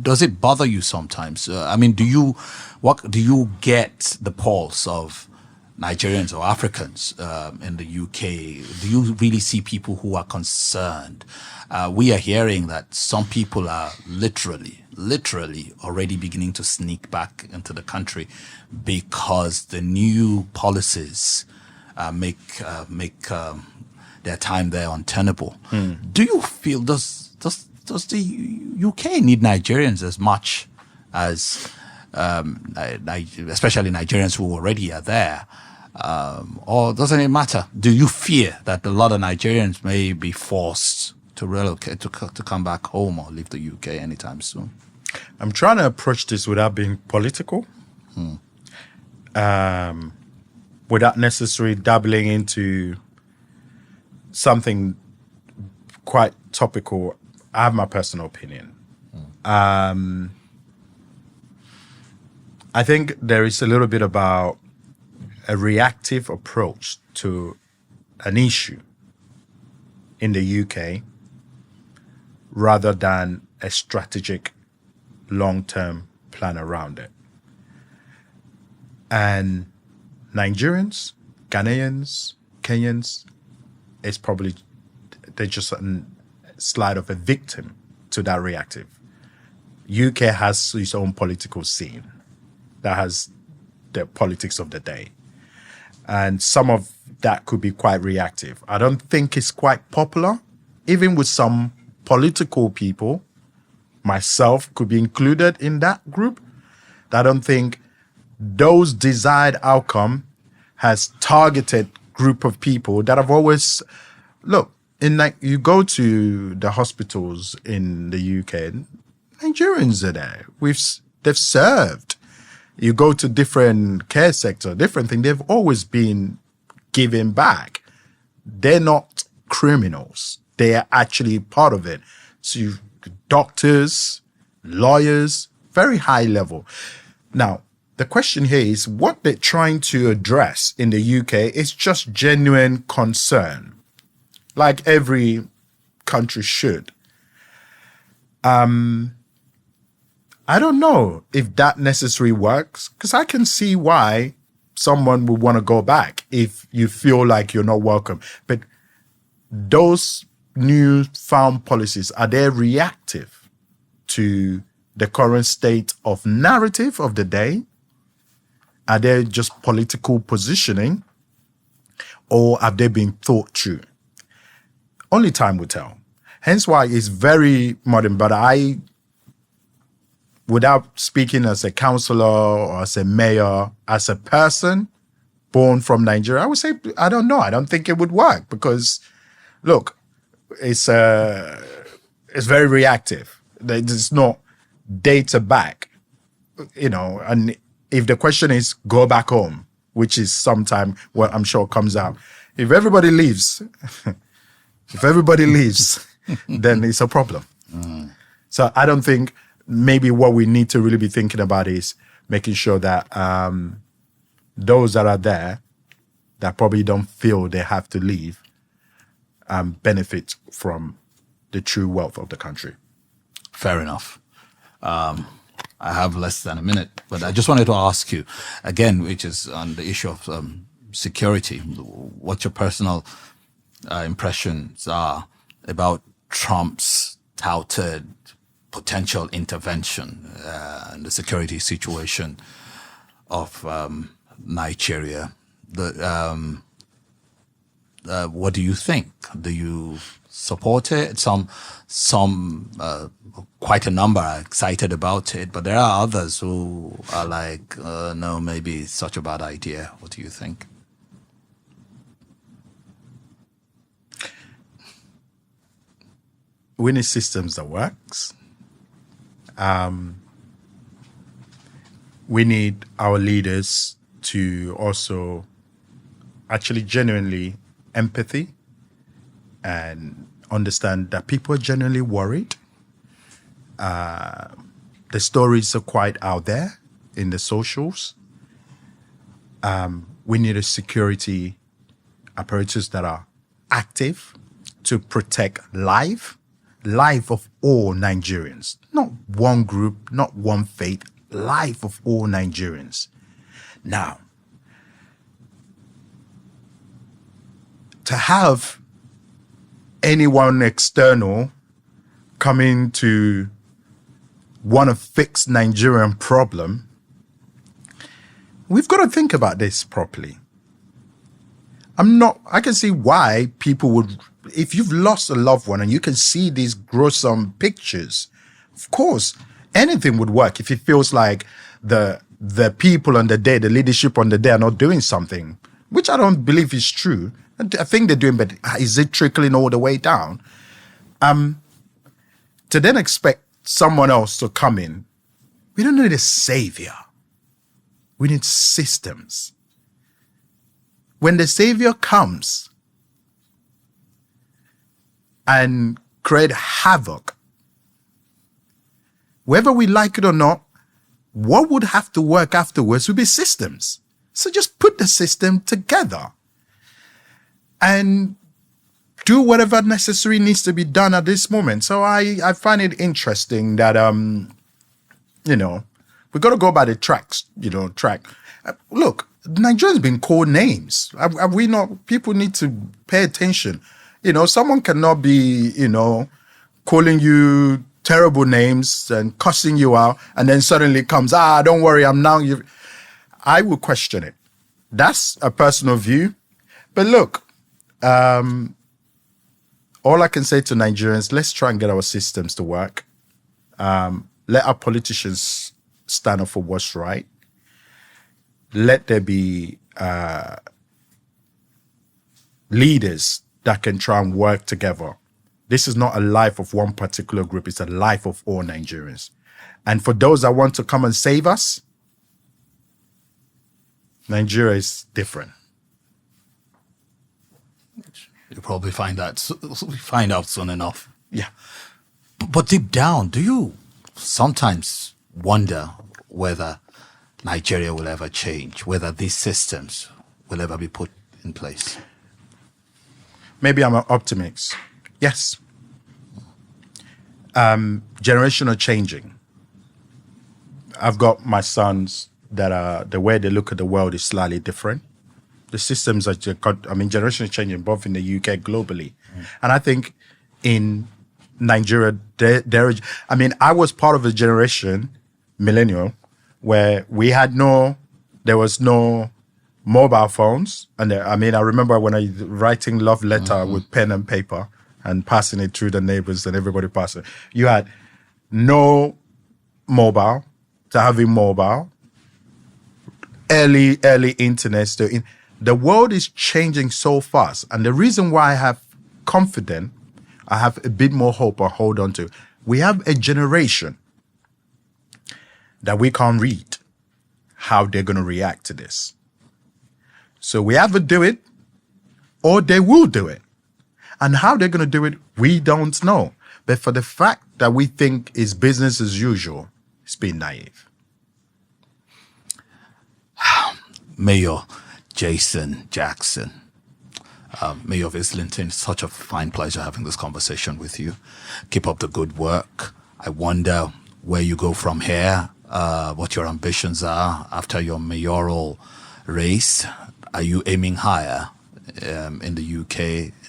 Does it bother you sometimes? Do you get the pulse of Nigerians or Africans in the UK? Do you really see people who are concerned? We are hearing that some people are literally already beginning to sneak back into the country because the new policies make their time there untenable. Do you feel does the UK need Nigerians as much as especially Nigerians who already are there? Or doesn't it matter? Do you fear that a lot of Nigerians may be forced to relocate, to come back home or leave the UK anytime soon? I'm trying to approach this without being political, without necessarily dabbling into something quite topical. I have my personal opinion. I think there is a little bit about a reactive approach to an issue in the UK rather than a strategic long-term plan around it. And Nigerians, Ghanaians, Kenyans, they're just a slide of a victim to that reactive. UK has its own political scene that has the politics of the day. And some of that could be quite reactive. I don't think it's quite popular, even with some political people. Myself could be included in that group. I don't think those desired outcome has targeted group of people that have always look in, like, you go to the hospitals in the UK, Nigerians are there. They've served. You go to different care sector, different thing. They've always been giving back. They're not criminals. They are actually part of it. So you doctors, lawyers, very high level. Now, the question here is what they're trying to address in the UK is just genuine concern, like every country should. I don't know if that necessarily works, because I can see why someone would want to go back if you feel like you're not welcome. But those newfound policies, are they reactive to the current state of narrative of the day? Are they just political positioning, or have they been thought through? Only time will tell. Hence why it's very modern. But I, without speaking as a councillor or as a mayor, as a person born from Nigeria, I would say, I don't know. I don't think it would work because, look, it's very reactive. There's no data back, and if the question is go back home, which is sometime what I'm sure comes out, if everybody leaves, then it's a problem. So I don't think, maybe what we need to really be thinking about is making sure that those that are there that probably don't feel they have to leave benefit from the true wealth of the country. Fair enough. I have less than a minute, but I just wanted to ask you again, which is on the issue of security, what your personal impressions are about Trump's touted potential intervention in the security situation of Nigeria. What do you think? Do you support it? Some, quite a number are excited about it, but there are others who are like, no, maybe it's such a bad idea. What do you think? We need systems that works. We need our leaders to also actually genuinely empathy and understand that people are genuinely worried. The stories are quite out there in the socials. We need a security apparatus that are active to protect life of all Nigerians, not one group, not one faith, life of all Nigerians. Now, to have anyone external coming to want to fix Nigerian problem, we've got to think about this properly. I can see why people would, if you've lost a loved one and you can see these gruesome pictures, of course, anything would work if it feels like the people on the day, the leadership on the day are not doing something, which I don't believe is true. I think they're doing, but is it trickling all the way down? To then expect someone else to come in, we don't need a savior. We need systems. When the savior comes and create havoc, whether we like it or not, what would have to work afterwards would be systems. So just put the system together and do whatever necessary needs to be done at this moment. So I find it interesting that, we've got to go by the track. Look, Nigerians been called names. Have we not? People need to pay attention. Someone cannot be, calling you terrible names and cussing you out, and then suddenly comes, don't worry, I'm now. I will question it. that's a personal view. But look, all I can say to Nigerians, let's try and get our systems to work. Let our politicians stand up for what's right. Let there be leaders that can try and work together. This is not a life of one particular group. It's a life of all Nigerians. And for those that want to come and save us, Nigeria is different. You'll probably find out soon enough. Yeah. But deep down, do you sometimes wonder whether Nigeria will ever change, whether these systems will ever be put in place? Maybe I'm an optimist. Yes. Generation are changing. I've got my sons that are, the way they look at the world is slightly different. The systems are, generation is changing both in the UK, globally. And I think in Nigeria, I was part of a generation, millennial, where there was no mobile phones. And I remember when I writing love letter with pen and paper and passing it through the neighbors and everybody passing it. You had no mobile to having mobile, early internet. The world is changing so fast. And the reason why I have a bit more hope I hold on to, we have a generation that we can't read how they're going to react to this. So we either do it or they will do it. And how they're going to do it, we don't know. But for the fact that we think it's business as usual, it's been naive. Mayor Jason Jackson, Mayor of Islington, it's such a fine pleasure having this conversation with you. Keep up the good work. I wonder where you go from here, what your ambitions are after your mayoral race. Are you aiming higher in the UK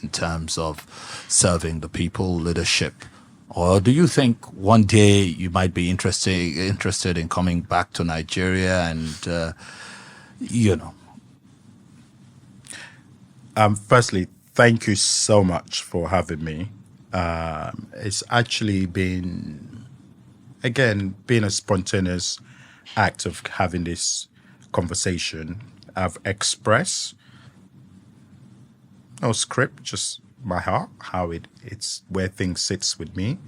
in terms of serving the people, leadership? Or do you think one day you might be interested in coming back to Nigeria and, Firstly, thank you so much for having me. It's actually been a spontaneous act of having this conversation. I've expressed no script, just my heart, how it's where things sits with me.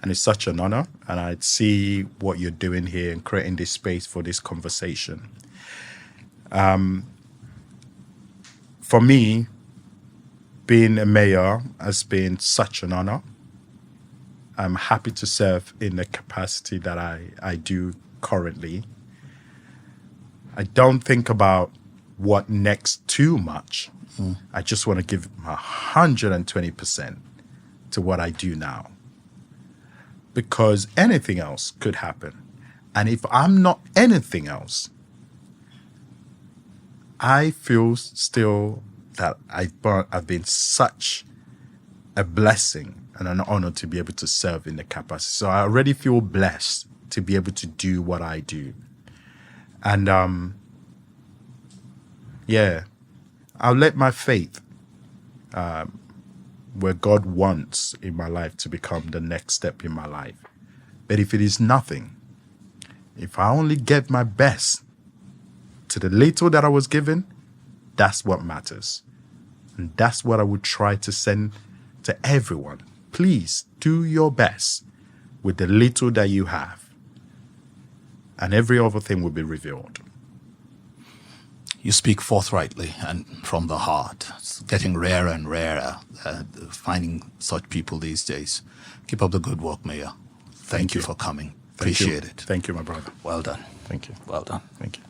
And it's such an honor. And I see what you're doing here and creating this space for this conversation. For me, being a mayor has been such an honor. I'm happy to serve in the capacity that I do currently. I don't think about what next too much. I just want to give 120% to what I do now. Because anything else could happen. And if I'm not anything else, I feel still that I've been such a blessing and an honor to be able to serve in the capacity. So I already feel blessed to be able to do what I do. And I'll let my faith where God wants in my life to become the next step in my life. But if it is nothing, if I only get my best to the little that I was given, that's what matters. And that's what I would try to send to everyone. Please do your best with the little that you have. And every other thing will be revealed. You speak forthrightly and from the heart. It's getting rarer and rarer, finding such people these days. Keep up the good work, Mayor. Thank you for coming. Appreciate it. Thank you, my brother. Well done. Thank you. Well done. Thank you.